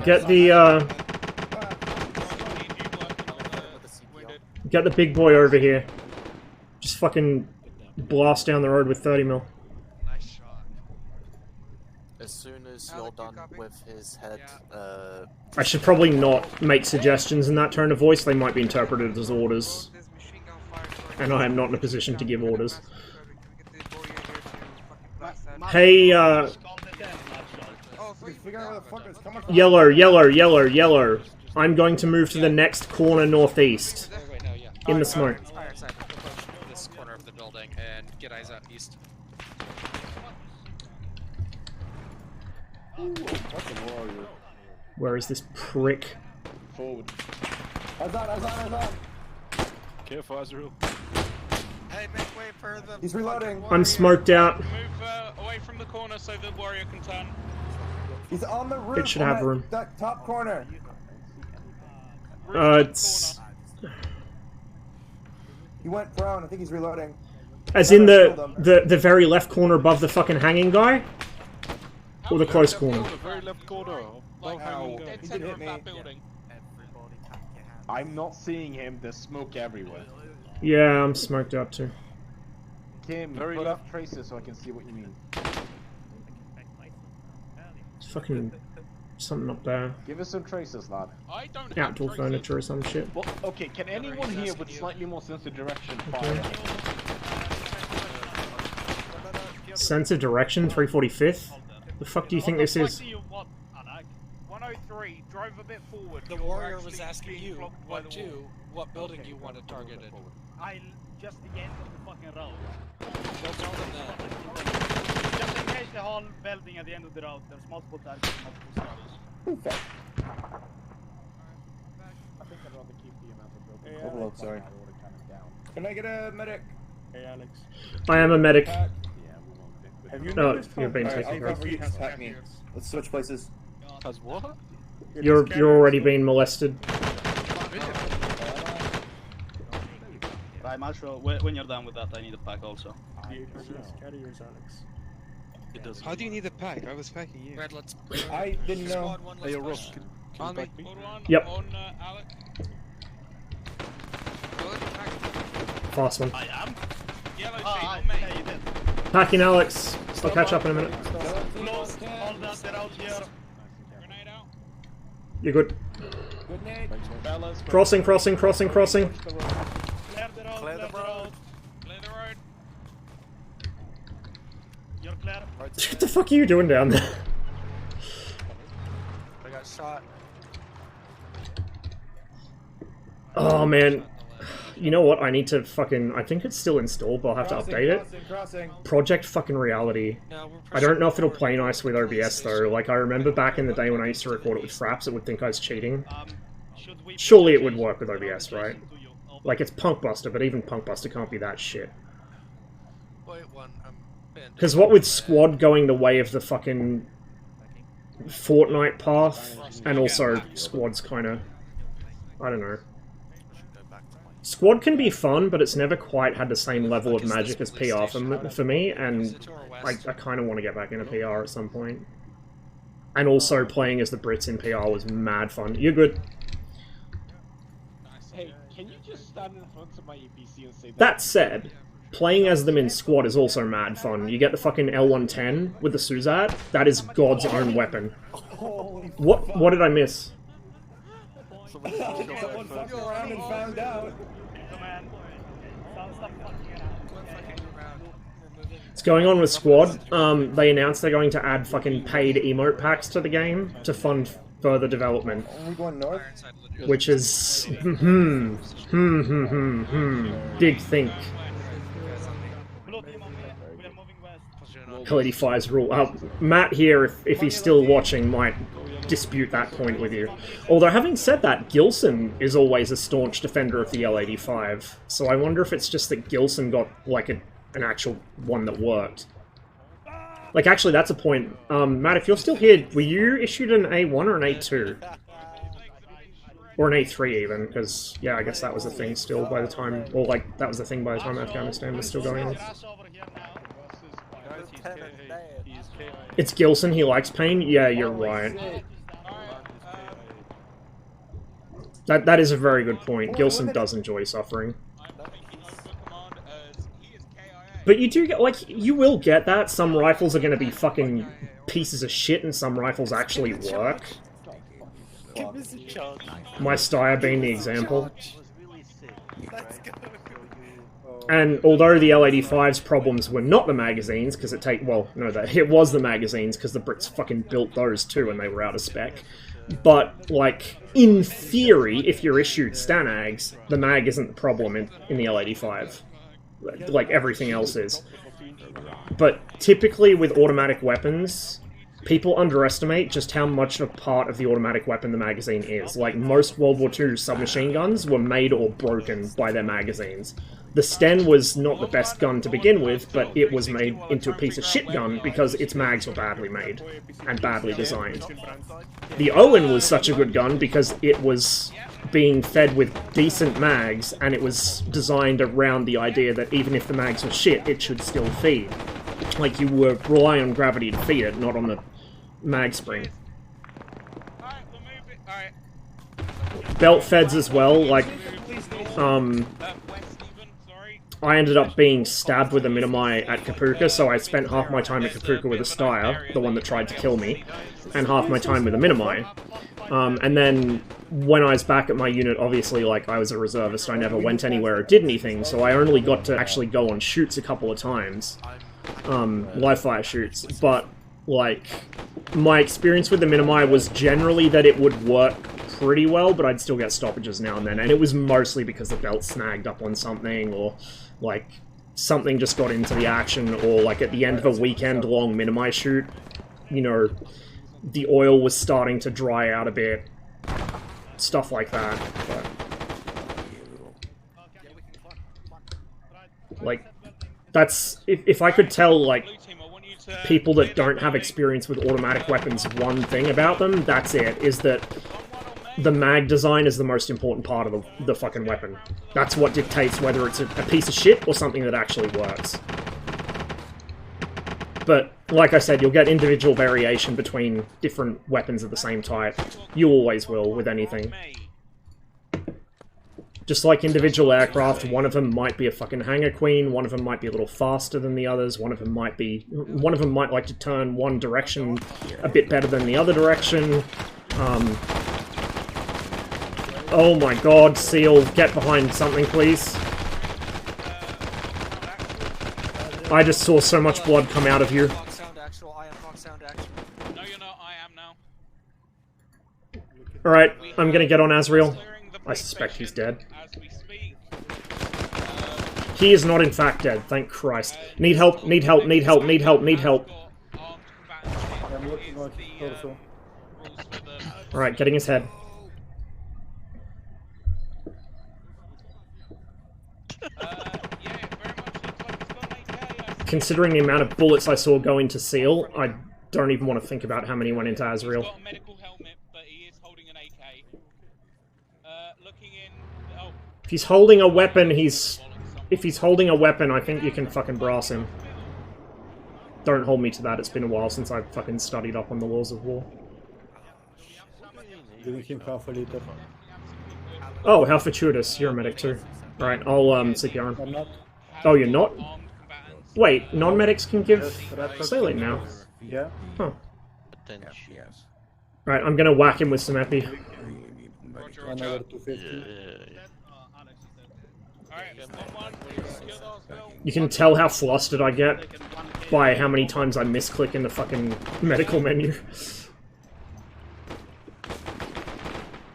Get the, get the big boy over here. Just fucking blast down the road with 30 mil. As soon as you're done with his head, I should probably not make suggestions in that tone of voice, they might be interpreted as orders. And I am not in a position to give orders. Hey, Yellow, yellow, yellow, yellow. I'm going to move to the next corner northeast. In the smoke. This corner of the building and get eyes out east. Where is this prick? Forward. Careful, Azrael. Hey, make way for the. He's reloading. I'm smoked out. Move away from the corner so the warrior can turn. He's on the roof. It should have room. That top corner. It's... He went prone. I think he's reloading. As in the very left corner above the fucking hanging guy? Or the close corner? The very left corner. Ow. Dead center of that building. I'm not seeing him. There's smoke everywhere. Yeah, I'm smoked out too. Kim, Very put left. up traces so I can see what you mean. It's fucking something up there. Give us some traces, lad. I don't have Outdoor traces. furniture or some shit. Well, okay, can anyone here with slightly more sense of direction fire? Sense of direction, 345th? The fuck do you think this is? 103, drive a bit forward. The You're warrior was actually asking being you blocked by what the to, wall. what building you wanted targeted. Just the end of the fucking road. Go tell them that. Just in case the whole building at the end of the road, there's multiple targets, multiple stars. I think I'd rather keep the amount of buildings. Overload, sorry. Can I get a medic? Hey, Alex. I am a medic. Yeah, we won't be. Have you No, noticed you're being Alright, taken I'll care of. cover you. Pack me. Let's switch places. Has what? You're already being molested. Right, Marshall, when you're done with that, I need a pack also. Carry yours, Alex. It doesn't. How do you need a pack? I was packing you. Red, let's. I didn't know. Squad one, let's Hey, Rob, push. On me. Hold on. Yep. On Alex. Fast one. I am? Yellow team Ah, on me. yeah, you did. Packing Alex. I'll catch up in a minute. Close, hold that, they're out here. Grenade out. You're good. Good night. Crossing, crossing, crossing, crossing. Clear the road, Clear the road. Clear the road. You're clear. What the fuck are you doing down there? I got shot. Oh man. You know what? I need to fucking... I think it's still installed, but I'll have to update it. Crossing. Project fucking Reality. No, we're I don't know if it'll play nice with OBS though. Like, I remember back in the day when I used to record it with Fraps, it would think I was cheating. Surely it would work with OBS, right? Like, it's Punkbuster, but even Punkbuster can't be that shit. Wait, one. Because what with Squad going the way of the fucking Fortnite path, and also Squad's kind of... I don't know. Squad can be fun, but it's never quite had the same level of magic as PR for me, and I kind of want to get back into PR at some point. And also, playing as the Brits in PR was mad fun. You're good. Hey, can you just stand in front of my EPC and say That said, playing as them in Squad is also mad fun. You get the fucking L110 with the Suzat. That is God's own weapon. What did I miss? Someone fucked around and found out. What's going on with Squad? They announced they're going to add fucking paid emote packs to the game to fund further development. Are we going north? Which is... Big think. L85's rule. Matt here, if he's still watching, might dispute that point with you. Although, having said that, Gilson is always a staunch defender of the L85, so I wonder if it's just that Gilson got, like, an actual one that worked. Like, actually, that's a point. Matt, if you're still here, were you issued an A1 or an A2? Or an A3 even, because, yeah, I guess that was a thing still by the time... Or, like, that was the thing by the time Afghanistan was still going on. It's Gilson, he likes pain? Yeah, you're right. That is a very good point. Gilson does enjoy suffering. But you do get, like, you will get that. Some rifles are going to be fucking pieces of shit and some rifles actually work. My Steyr being the example. And although the L85's problems were not the magazines, because it was the magazines, because the Brits fucking built those too and they were out of spec. But, like, in theory, if you're issued Stanags, the mag isn't the problem in the L85. Like, everything else is. But typically with automatic weapons, people underestimate just how much of a part of the automatic weapon the magazine is. Like, most World War II submachine guns were made or broken by their magazines. The Sten was not the best gun to begin with, but it was made into a piece of shit gun because its mags were badly made and badly designed. The Owen was such a good gun because it was being fed with decent mags and it was designed around the idea that even if the mags were shit, it should still feed. Like, you were rely on gravity to feed it, not on the mag spring. Belt feds as well, like, I ended up being stabbed with a Minimi at Kapuka, so I spent half my time at Kapuka with a Steyr, the one that tried to kill me, and half my time with a Minimi. And then, when I was back at my unit, obviously, like, I was a reservist, I never went anywhere or did anything, so I only got to actually go on shoots a couple of times. Live fire shoots, but like, my experience with the Minimi was generally that it would work pretty well, but I'd still get stoppages now and then, and it was mostly because the belt snagged up on something, or, like, something just got into the action, or, like, at the end of a weekend-long Minimi shoot, you know, the oil was starting to dry out a bit, stuff like that, but... Like, that's... If I could tell, like, people that don't have experience with automatic weapons one thing about them, that's it, is that the mag design is the most important part of the fucking weapon. That's what dictates whether it's a piece of shit or something that actually works. But, like I said, you'll get individual variation between different weapons of the same type. You always will with anything. Just like individual aircraft, one of them might be a fucking hangar queen, one of them might be a little faster than the others, one of them might like to turn one direction a bit better than the other direction. Oh my god, Seal, get behind something, please. I just saw so much blood come out of you. Alright, I'm gonna get on Azrael. I suspect he's dead. He is not in fact dead, thank Christ. Need help, need help, need help, need help, need help. Alright, getting his head. Considering the amount of bullets I saw go into Seal, I don't even want to think about how many went into Azrael. If he's holding a weapon, if he's holding a weapon, I think you can fucking brass him. Don't hold me to that, it's been a while since I've fucking studied up on the laws of war. Giving him half a liter. Oh, how fortuitous. You're a medic too. Alright, I'll CPR him. Oh, you're not? Wait, non-medics can give saline now? Yeah. Huh. Right, I'm gonna whack him with some epi. Another 250. You can tell how flustered I get by how many times I misclick in the fucking medical menu.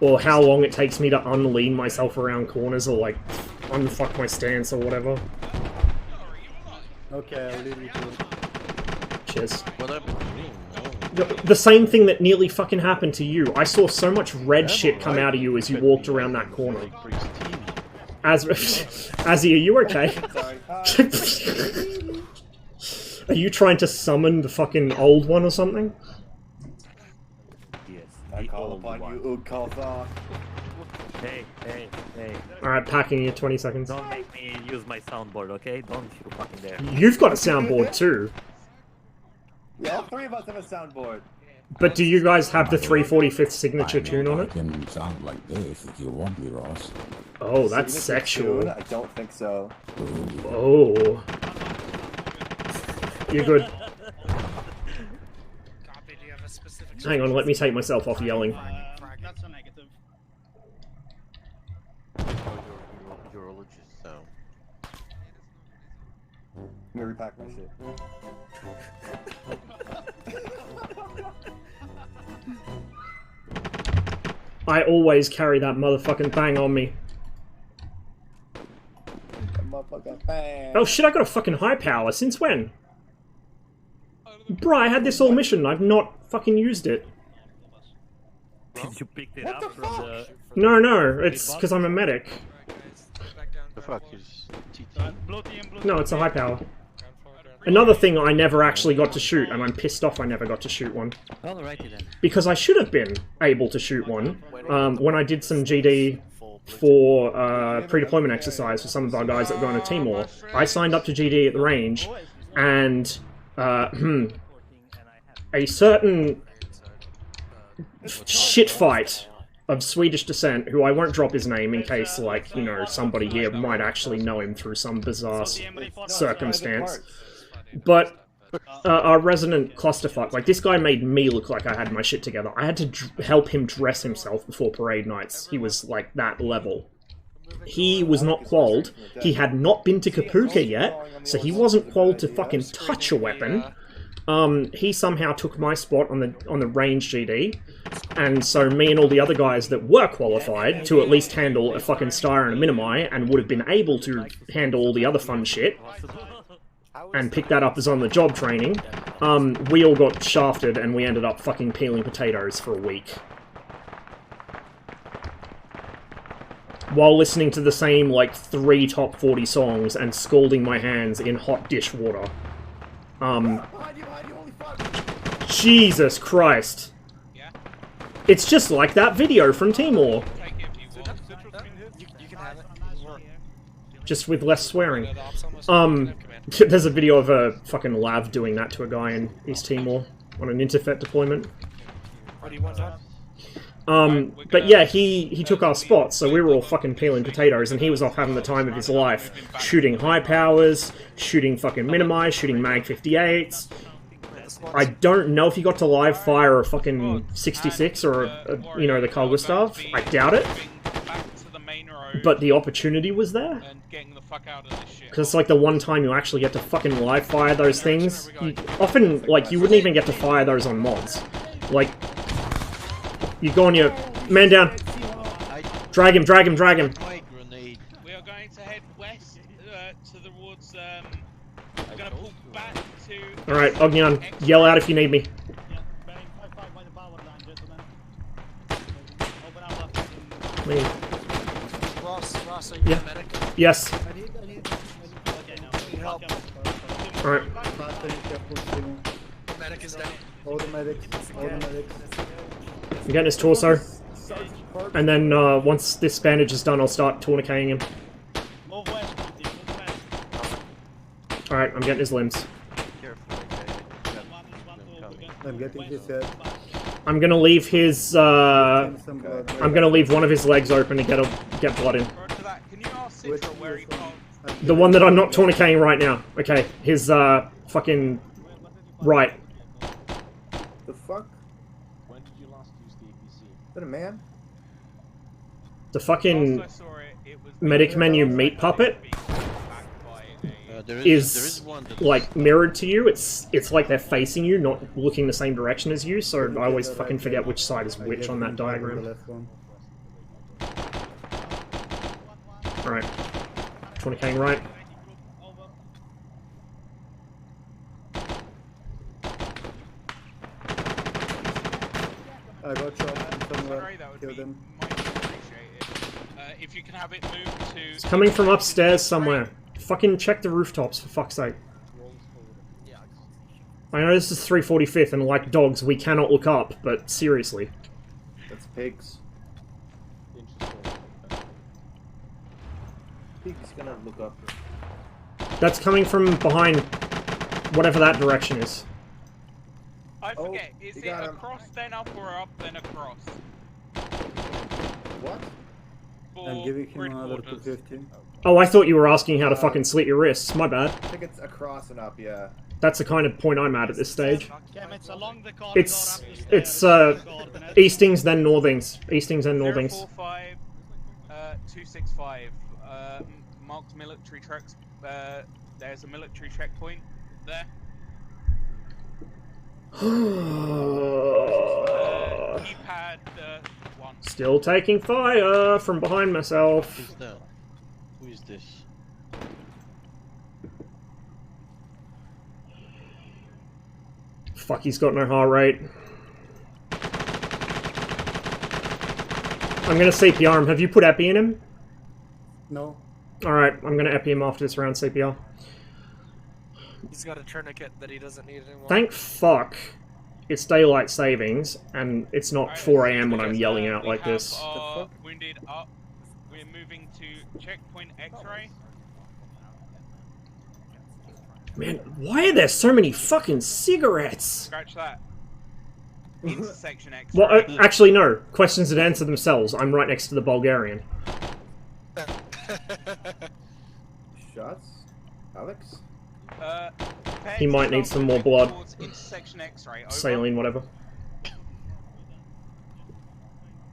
Or how long it takes me to unlean myself around corners, or like unfuck my stance or whatever. Okay, I'll leave you to it. Cheers. The same thing that nearly fucking happened to you. I saw so much red shit come out of you as you walked around that corner. Azzy, are you okay? Are you trying to summon the fucking old one or something? Yes, I call upon you, Ukalthar. Hey. Alright, packing you 20 seconds. Don't make me use my soundboard, okay? Don't you fucking dare. You've got a soundboard too. Yeah, all three of us have a soundboard. But do you guys have the 345th signature tune on it? Can sound like this if you want me, Ross. Oh, that's sexual. I don't think so. Oh. You're good. Hang on, let me take myself off yelling. That's a negative. Urologist, so. Let me repack my shit. I always carry that motherfucking thing on me. Oh shit, I got a fucking high power. Since when? Bruh, I had this all mission and I've not fucking used it. Did you pick it up from the... No, it's because I'm a medic. The fuck is TT? No, it's a high power. Another thing I never actually got to shoot, and I'm pissed off I never got to shoot one. Alrighty then. Because I should have been able to shoot one. When I did some GD for pre-deployment exercise for some of our guys that were going to Timor, I signed up to GD at the range, and a certain shit fight of Swedish descent, who I won't drop his name in case, like, you know, somebody here might actually know him through some bizarre circumstance. But our resident clusterfuck, like, this guy made me look like I had my shit together. I had to help him dress himself before parade nights. He was, like, that level. He was not qualled. He had not been to Kapuka yet, so he wasn't qualled to fucking touch a weapon. he somehow took my spot on the range GD, and so me and all the other guys that were qualified to at least handle a fucking Star and a Minimi, and would have been able to handle all the other fun shit, and pick that up as on-the-job training, we all got shafted and we ended up fucking peeling potatoes for a week. While listening to the same, like, 3 top 40 songs and scalding my hands in hot dish water. Jesus Christ. It's just like that video from Timor. You can have it. Just with less swearing. There's a video of a fucking lav doing that to a guy in East Timor on an interfet deployment. What do you want that? But yeah, he took our spot, so we were all fucking peeling potatoes, and he was off having the time of his life, shooting high powers, shooting fucking Minimi, shooting Mag 58s. I don't know if he got to live fire a fucking 66 or, you know, the Carl Gustav. I doubt it. But the opportunity was there. Because it's like the one time you actually get to fucking live fire those things. Often, like, you wouldn't even get to fire those on mods. Like, you go on your... Man down! Drag him, drag him, drag him! We are going to head west towards, we're going to pull back to... Alright, Ognian, yell out if you need me. Leave. Ross, are you a medic? Yes. Need help. Alright. Medic is down. All the medics. I'm getting his torso. And then, once this bandage is done, I'll start tourniqueting him. Alright, I'm getting his limbs. I'm getting his head. I'm gonna leave his, I'm gonna leave one of his legs open to get blood in. The one that I'm not tourniqueting right now. Okay, his, fucking right. The fuck? When did you last use the APC? Is that a man? The fucking medic menu meat puppet is like mirrored to you. It's like they're facing you, not looking the same direction as you, so I always fucking forget which side is which on that diagram. Alright. Tourniqueting right. I got shot somewhere. Killed him. If you can have it moved to... It's coming from upstairs somewhere. Fucking check the rooftops, for fuck's sake. I know this is 345th, and like dogs, we cannot look up, but seriously. That's pigs. Pig's gonna look up. That's coming from behind whatever that direction is. I forget, is it across then up or up then across? What? I'm giving him another 250. Oh, I thought you were asking how to fucking slit your wrists. My bad. I think it's across and up, yeah. That's the kind of point I'm at this stage. It's It's eastings then northings. Eastings and northings. 045, 265, marked military trucks. There's a military checkpoint there. Keypad 1. Still taking fire from behind myself. Who's that? Who is this? Fuck, he's got no heart rate. I'm gonna CPR him. Have you put epi in him? No. Alright, I'm gonna epi him after this round CPR. He's got a tourniquet that he doesn't need anymore. Thank fuck it's daylight savings, and it's not 4 AM when I'm yelling out like this. Wounded up. We're moving to checkpoint X-ray. Man, why are there so many fucking cigarettes? Scratch that. Intersection X-ray. Well, actually, no. Questions that answer themselves. I'm right next to the Bulgarian. Shots? Alex? He might need some more blood. Intersection X-ray. Saline, whatever.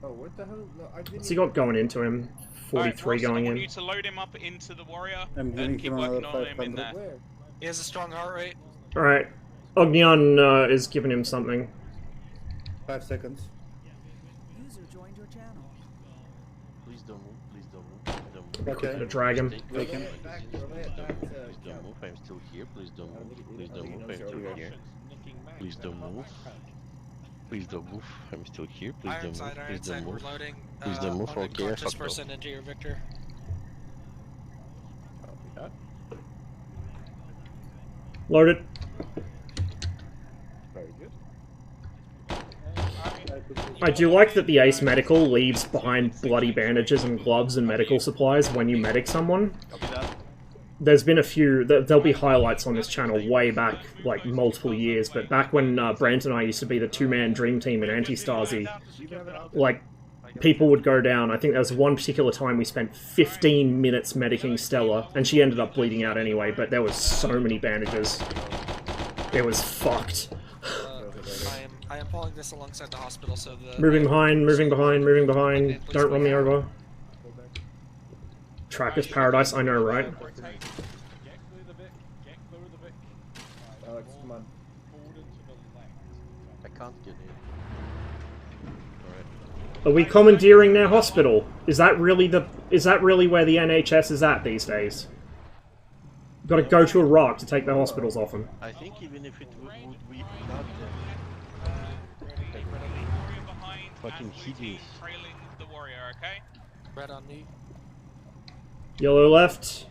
Oh, what the hell? No, I didn't. What's he got going into him? 43 Ross, going I want in. you to load him up into the warrior I'm and keep him working another on him in 500. there. He has a strong heart rate. Alright. Ognian is giving him something. 5 seconds. User joined your channel. Please don't move, please don't move, please don't move. Okay. To drag him. Please don't move, I'm still here, please don't move, please don't move, I'm still here. Please don't move. Please don't move, I'm still here, please don't move, please don't move. Please don't move, okay, I fucked up. Person into your Victor. Loaded. Very good. I do like that the Ace Medical leaves behind bloody bandages and gloves and medical supplies when you medic someone. There's been a few, there'll be highlights on this channel way back, like multiple years, but back when Brant and I used to be the two-man dream team in Anti-Stasi, like, people would go down. I think there was one particular time we spent 15 minutes medicing Stella, and she ended up bleeding out anyway, but there was so many bandages. It was fucked. I am pulling this alongside the hospital, so the... Moving behind, moving behind, moving behind. Don't run me over. Tracker's paradise, I know, right? Alex, come on. I can't get in. Are we commandeering their hospital? Is that really where the NHS is at these days? Got to go to Iraq to take the hospitals off them. I think even if it would be not fucking hideous. Trailing the warrior, okay? Red on me. Yellow left.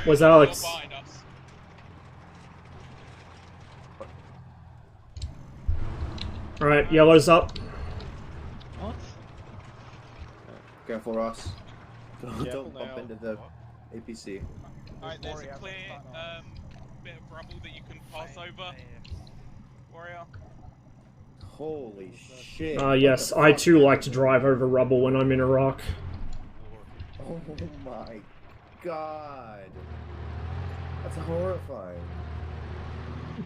Where's Alex? Alright, yellow's up. What? Careful, Ross. Don't bump into the APC. Alright, there's a clear bit of rubble that you can pass over. Warrior. Holy shit. Yes, I too like to drive over rubble when I'm in Iraq. Oh my god. That's horrifying.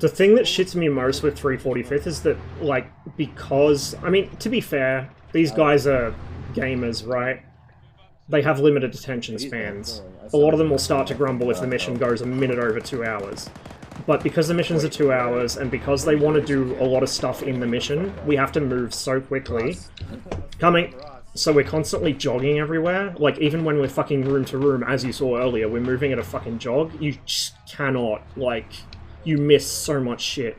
The thing that shits me most with 345th is that, like, because, I mean, to be fair, these guys are gamers, right? They have limited attention spans. A lot of them will start to grumble if the mission goes a minute over 2 hours. But because the missions are 2 hours, and because they want to do a lot of stuff in the mission, we have to move so quickly. Coming! So we're constantly jogging everywhere. Like, even when we're fucking room to room, as you saw earlier, we're moving at a fucking jog. You just cannot, like... You miss so much shit.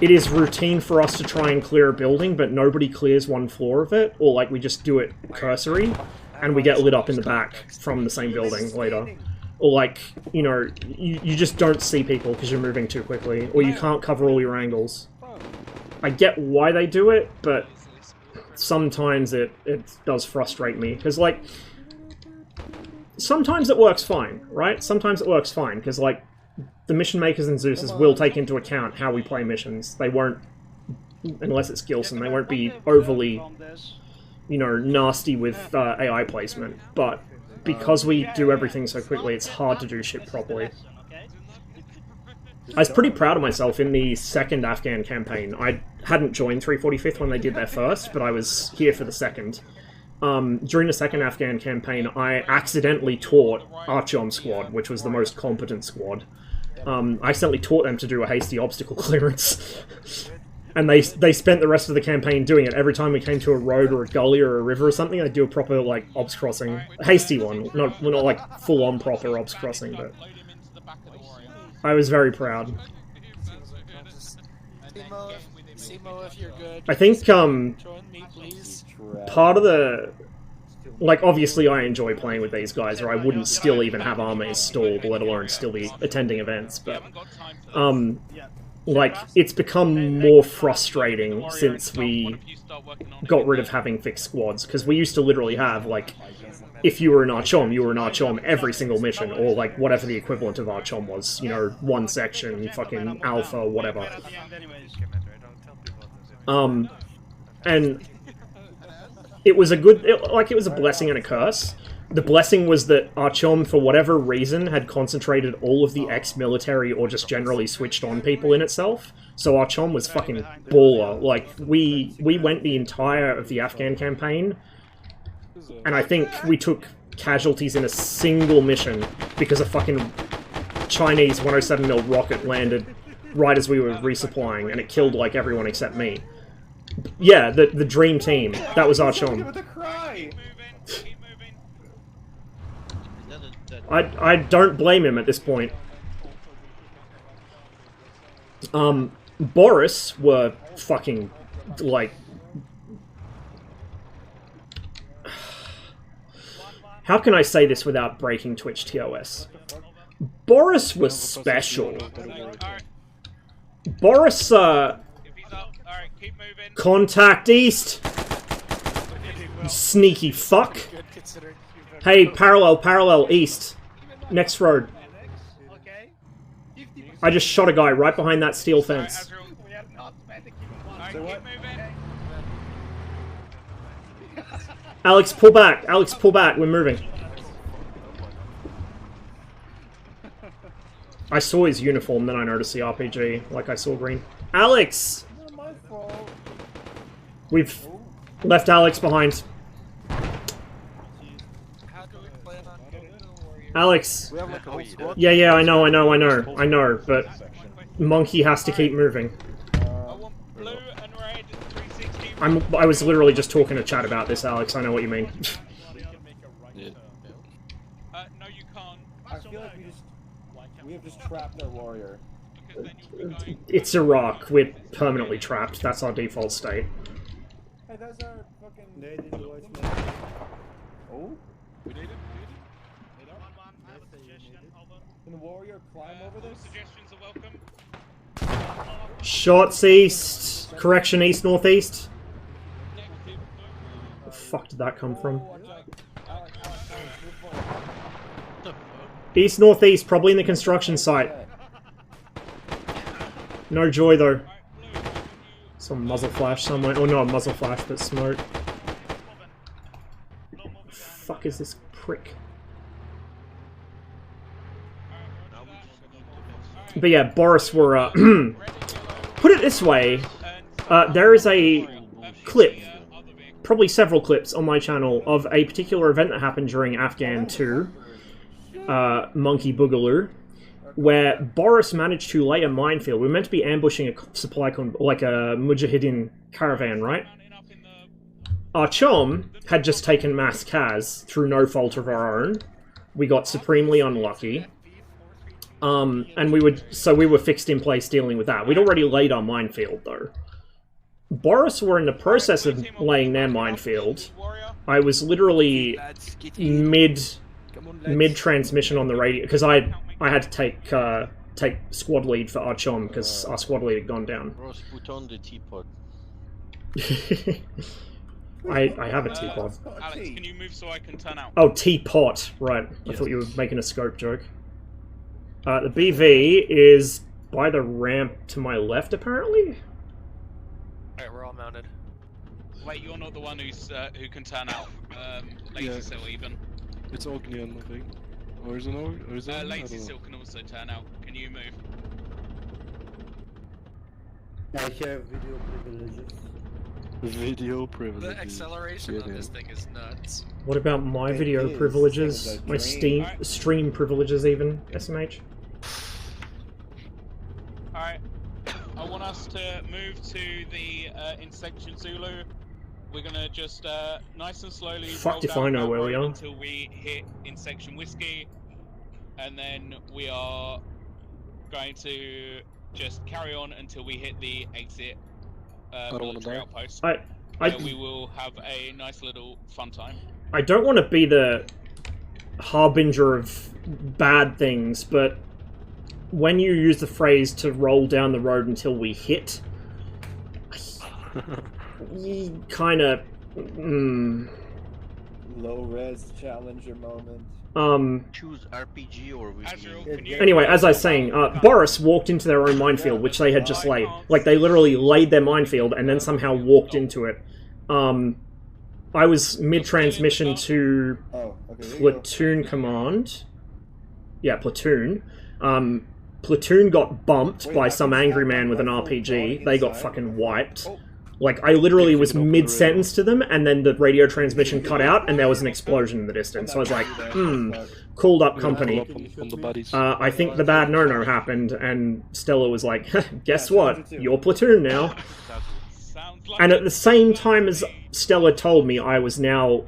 It is routine for us to try and clear a building, but nobody clears one floor of it, or like we just do it cursory, and we get lit up in the back from the same building later. Or like, you know, you just don't see people because you're moving too quickly, or you can't cover all your angles. I get why they do it, but sometimes it does frustrate me, because like, sometimes it works fine, right? Sometimes it works fine, because like, the mission makers and Zeus's will take into account how we play missions. They won't, unless it's Gilson, they won't be overly, you know, nasty with AI placement. But because we do everything so quickly, it's hard to do shit properly. I was pretty proud of myself in the second Afghan campaign. I hadn't joined 345th when they did their first, but I was here for the second. During the second Afghan campaign, I accidentally taught Artyom squad, which was the most competent squad. I accidentally taught them to do a hasty obstacle clearance. And they spent the rest of the campaign doing it. Every time we came to a road or a gully or a river or something, they'd do a proper, like, obs crossing. A hasty one. Not like, full-on proper obs crossing, but... I was very proud. Simo, if you're good, I think, join me, please. part of the... Like, obviously I enjoy playing with these guys, or I wouldn't still even have armies stalled, let alone still be attending events, but... like, it's become more frustrating since we got rid of having fixed squads, because we used to literally have, like, if you were an Archom, you were an Archom every single mission, or, like, whatever the equivalent of Archom was, you know, one section, fucking Alpha, whatever. And it was a good, it was a blessing and a curse. The blessing was that Archom, for whatever reason, had concentrated all of the ex-military or just generally switched on people in itself. So Archom was fucking baller. Like, we went the entire of the Afghan campaign And I think we took casualties in a single mission because a fucking Chinese 107mm rocket landed right as we were resupplying, and it killed like everyone except me. Yeah, the dream team. That was our chum. I don't blame him at this point. Boris were fucking like. How can I say this without breaking Twitch TOS? Boris was special. Boris, contact east. You sneaky fuck. Hey, parallel, east. Next road. I just shot a guy right behind that steel fence. Alex, pull back. Alex, pull back. We're moving. I saw his uniform, then I noticed the RPG, like I saw green. Alex! We've left Alex behind. Alex! Yeah, I know, but Monkey has to keep moving. I was literally just talking to chat about this, Alex. I know what you mean. No, you can't. I feel like we have just trapped our warrior. It's Iraq. We're permanently trapped. That's our default state. Hey, that's our fucking... Oh? We did it? Can the warrior climb over this? Suggestions are welcome. Shots east. Correction, east, northeast. Where the fuck did that come from? East, northeast, probably in the construction site. No joy though. Some muzzle flash somewhere. Oh, not muzzle flash, but smoke. Fuck is this prick? But yeah, Boris were, put it this way, there is a clip, probably several clips on my channel of a particular event that happened during Afghan 2, Monkey Boogaloo, where Boris managed to lay a minefield. We were meant to be ambushing a supply like a Mujahideen caravan, right? Our chum had just taken mass Kaz through no fault of our own. We got supremely unlucky. And we were fixed in place dealing with that. We'd already laid our minefield though. Boris were in the process of laying their minefield. I was literally mid transmission on the radio because I had to take squad lead for our chum because our squad lead had gone down. Ross, put on the teapot. I have a teapot. Alex, can you move so I can turn out? Oh, teapot, right. I thought you were making a scope joke. The BV is by the ramp to my left, apparently? Alright, we're all mounted. Wait, you're not the one who can turn out. Lazy Cell even. It's Ognian, I think. Or is it no? Or is it? Lazy Cell can also turn out. Can you move? I have video privileges. Video privileges. The acceleration of this thing is nuts. What about my video privileges? My stream privileges even, SMH? Alright. I want us to move to the in section Zulu. We're gonna just nice and slowly Fucked if I know where we are. Until we hit in section Whiskey. And then we are going to just carry on until we hit the exit military outpost. We will have a nice little fun time. I don't want to be the harbinger of bad things, but when you use the phrase to roll down the road until we hit, you kind of low res challenger moment. Choose RPG or Anyway, as I was saying, Boris walked into their own minefield, which they had just laid. Like, they literally laid their minefield and then somehow walked into it. I was mid-transmission to Platoon Command. Yeah, Platoon. Platoon got bumped by some angry man with an RPG. They got fucking wiped. Like, I literally was mid-sentence to them, and then the radio transmission cut out, and there was an explosion in the distance. So I was like, called up company. I think the bad no-no happened, and Stella was like, guess what? Your platoon now. And at the same time as Stella told me I was now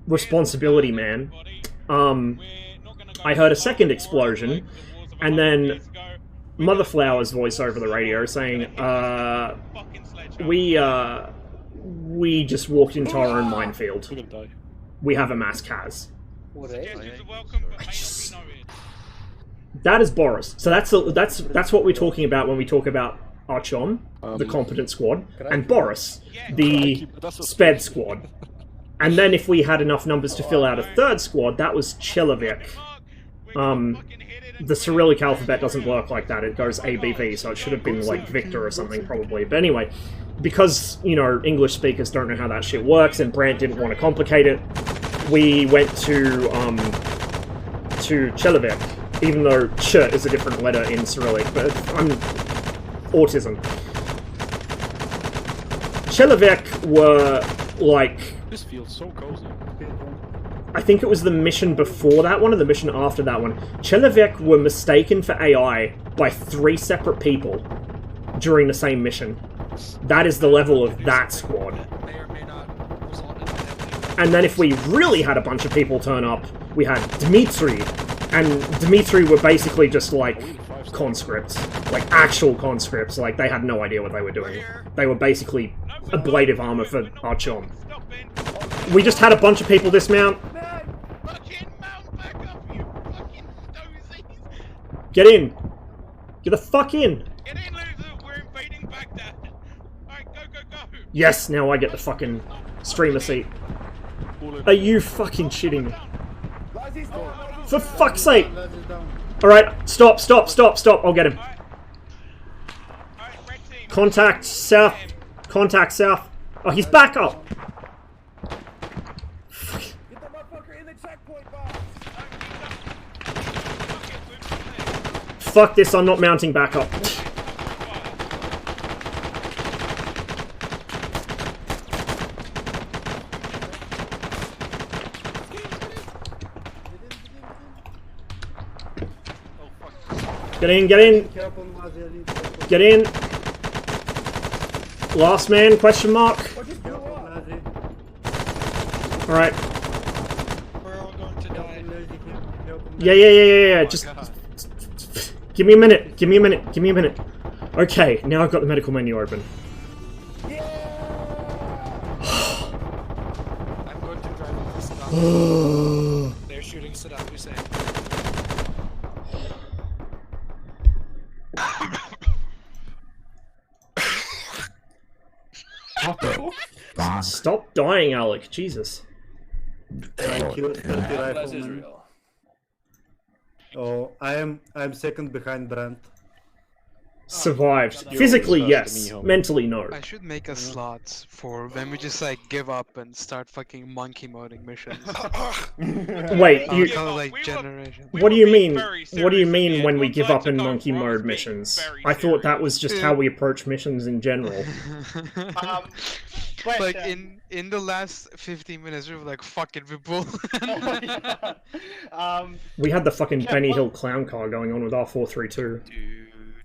responsibility man, I heard a second explosion, and then Motherflower's voice over the radio saying, we just walked into our own minefield. We have a mass Kaz. That is Boris. So that's what we're talking about when we talk about Archon, the competent squad, and Boris, the sped squad. And then if we had enough numbers to fill out a third squad, that was Chilovic. The Cyrillic alphabet doesn't work like that, it goes ABV, so it should have been like Victor or something probably. But anyway, because, you know, English speakers don't know how that shit works, and Brandt didn't want to complicate it, we went to Chilovic, even though Ch is a different letter in Cyrillic, but I'm autism. Chilovic were like... This feels so cozy. I think it was the mission before that one, or the mission after that one. Chilovic were mistaken for AI by 3 separate people during the same mission. That is the level of that squad. And then if we really had a bunch of people turn up, we had Dmitri. And Dmitri were basically just like conscripts. Like actual conscripts. Like they had no idea what they were doing. They were basically ablative armor for Archon. We just had a bunch of people dismount. Get in! Get the fuck in! Get in, loser! We're invading Baghdad! Alright, go, go, go! Yes, now I get the fucking streamer seat. Are you fucking shitting me? For fuck's sake! Alright, stop, stop, stop, stop, I'll get him. Contact south. Contact south. Oh, he's back up! Fuck this, I'm not mounting back up. Get in, get in! Get in! Last man, question mark? Alright. Yeah, just... Give me a minute, give me a minute, give me a minute. Okay, now I've got the medical menu open. I'm going to drive this stuff. They're shooting Saddam Hussein. Stop dying, Alec. Jesus. Oh, I'm second behind Brandt. Survived. Physically, yes. Mentally, no. I should make a slot for when we just like give up and start fucking monkey moding missions. Wait, you... like generation. What do you mean? What do you mean when we give up in monkey mode missions? I thought that was just how we approach missions in general. Like in the last 15 minutes, we were like, "Fuck it, we bull." We had the fucking Benny Hill clown car going on with R432.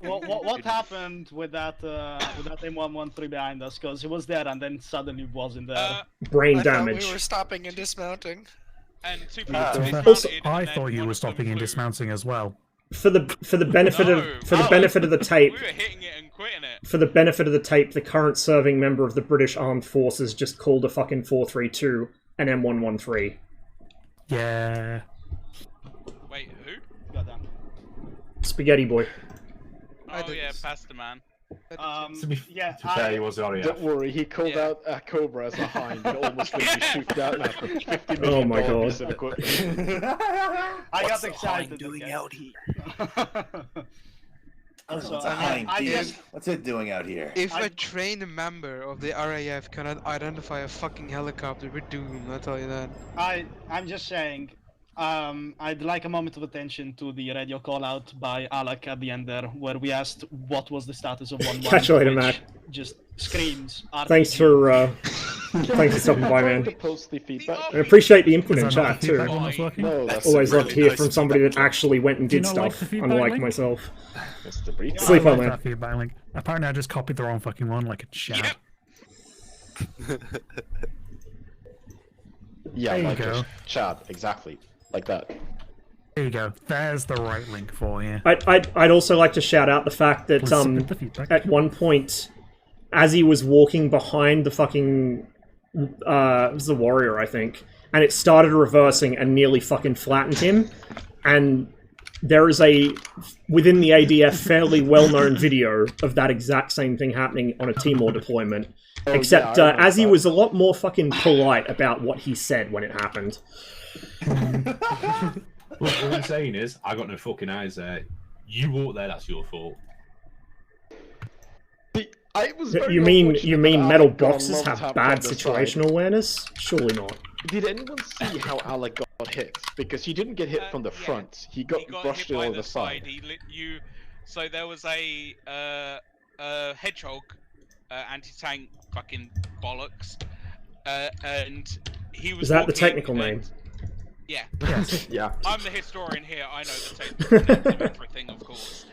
What happened with that M113 behind us? Because he was there and then suddenly wasn't there. Brain I damage. thought we were stopping and dismounting. And two Also, I thought you were stopping and dismounting as well. For the benefit of the tape. We were hitting it and quitting it. For the benefit of the tape, the current serving member of the British Armed Forces just called a fucking 432 an M113. Yeah. Wait, who? Goddamn. Spaghetti boy. Oh yeah, Pasta Man. To be yeah, fair, he was RAF. Don't worry, he called out a Cobra as a hind and almost made me shoot down after 50 million Oh my god. piece of equipment. I got excited. Doing out here? What's it doing out here? If a trained member of the RAF cannot identify a fucking helicopter, we're doomed. I'll tell you that. I'm just saying, I'd like a moment of attention to the radio call out by Alec at the end there, where we asked what was the status of 1-1. Catch you later, which Mac. Just screams. Thanks for thanks for stopping by, man. Post the feedback. I appreciate the input in Is that not chat the too. feedback one that's working? No, that's Always love to hear nice from somebody that actually went and Do you did not like stuff, the feedback unlike link? myself. That's the brief. Sleep I on, like man. that feedback link. Apparently, I just copied the wrong fucking one, like a chat. Yeah, There you like go. a chat, exactly. Like that. There you go. There's the right link for you. I'd also like to shout out the fact that Please submit the feedback. at one point, as he was walking behind the fucking it was the warrior, I think, and it started reversing and nearly fucking flattened him, and there is a within the ADF fairly well-known video of that exact same thing happening on a Timor deployment. Oh, Except yeah, I remember as he that. was a lot more fucking polite about what he said when it happened. Look, what I'm saying is, I got no fucking eyes there. You walked there, that's your fault. I was You mean metal boxes have bad situational awareness? Surely not. Did anyone see how Alec got hit? Because he didn't get hit from the front. He got brushed hit by on the side. So there was a hedgehog anti-tank fucking bollocks, and he was. Is that the walking technical and- name? Yeah. Yes. Yeah. I'm the historian here. I know the technical names of everything, of course.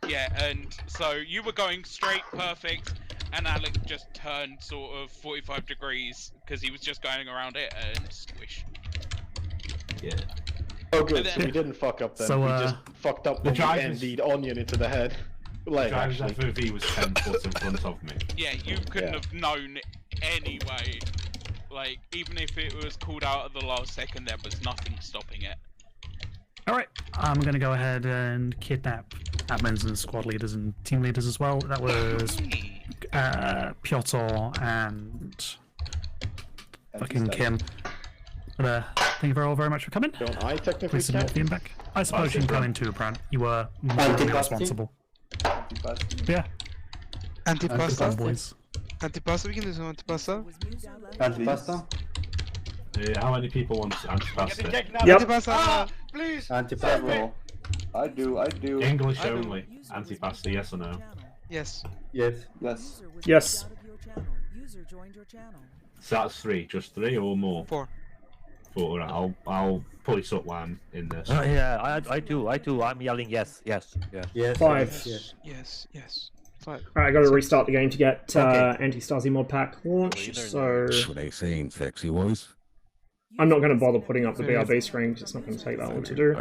Yeah, and so you were going straight, perfect, and Alec just turned sort of 45 degrees because he was just going around it and squish. Yeah. Oh good, And so then- we didn't fuck up then. So, we just fucked up the when we drivers- ended onion into the head. Like, Driver's actually. FOV was 10 foot in front of me. Yeah, you couldn't have known anyway. Like, even if it was called out at the last second, there was nothing stopping it. Alright, I'm gonna go ahead and kidnap admins and squad leaders and team leaders as well. That was Piotr and fucking Kim. But, thank you all very much for coming. Don't I technically Please submit count? the feedback. I suppose you can come in too, Brant. You were morally responsible. Yeah. Antipasta? Boys. Antipasta, we can do some antipasta. Antipasta? How many people want antipasta? Antipasta! Please! Antipasta. I do. English only. Antipasta, yes or no? Yes. Yes. Yes. Yes. User joined your channel. So that's 3, just 3 or more? 4. 4, right. I'll police up one in this. Yeah, I do. I'm yelling yes. 5. Yes. 5. Alright, I gotta restart the game to get anti-Stasi mod pack launched, so What they saying, sexy voice? I'm not gonna bother putting up the BRB screen because it's not gonna take that long to do.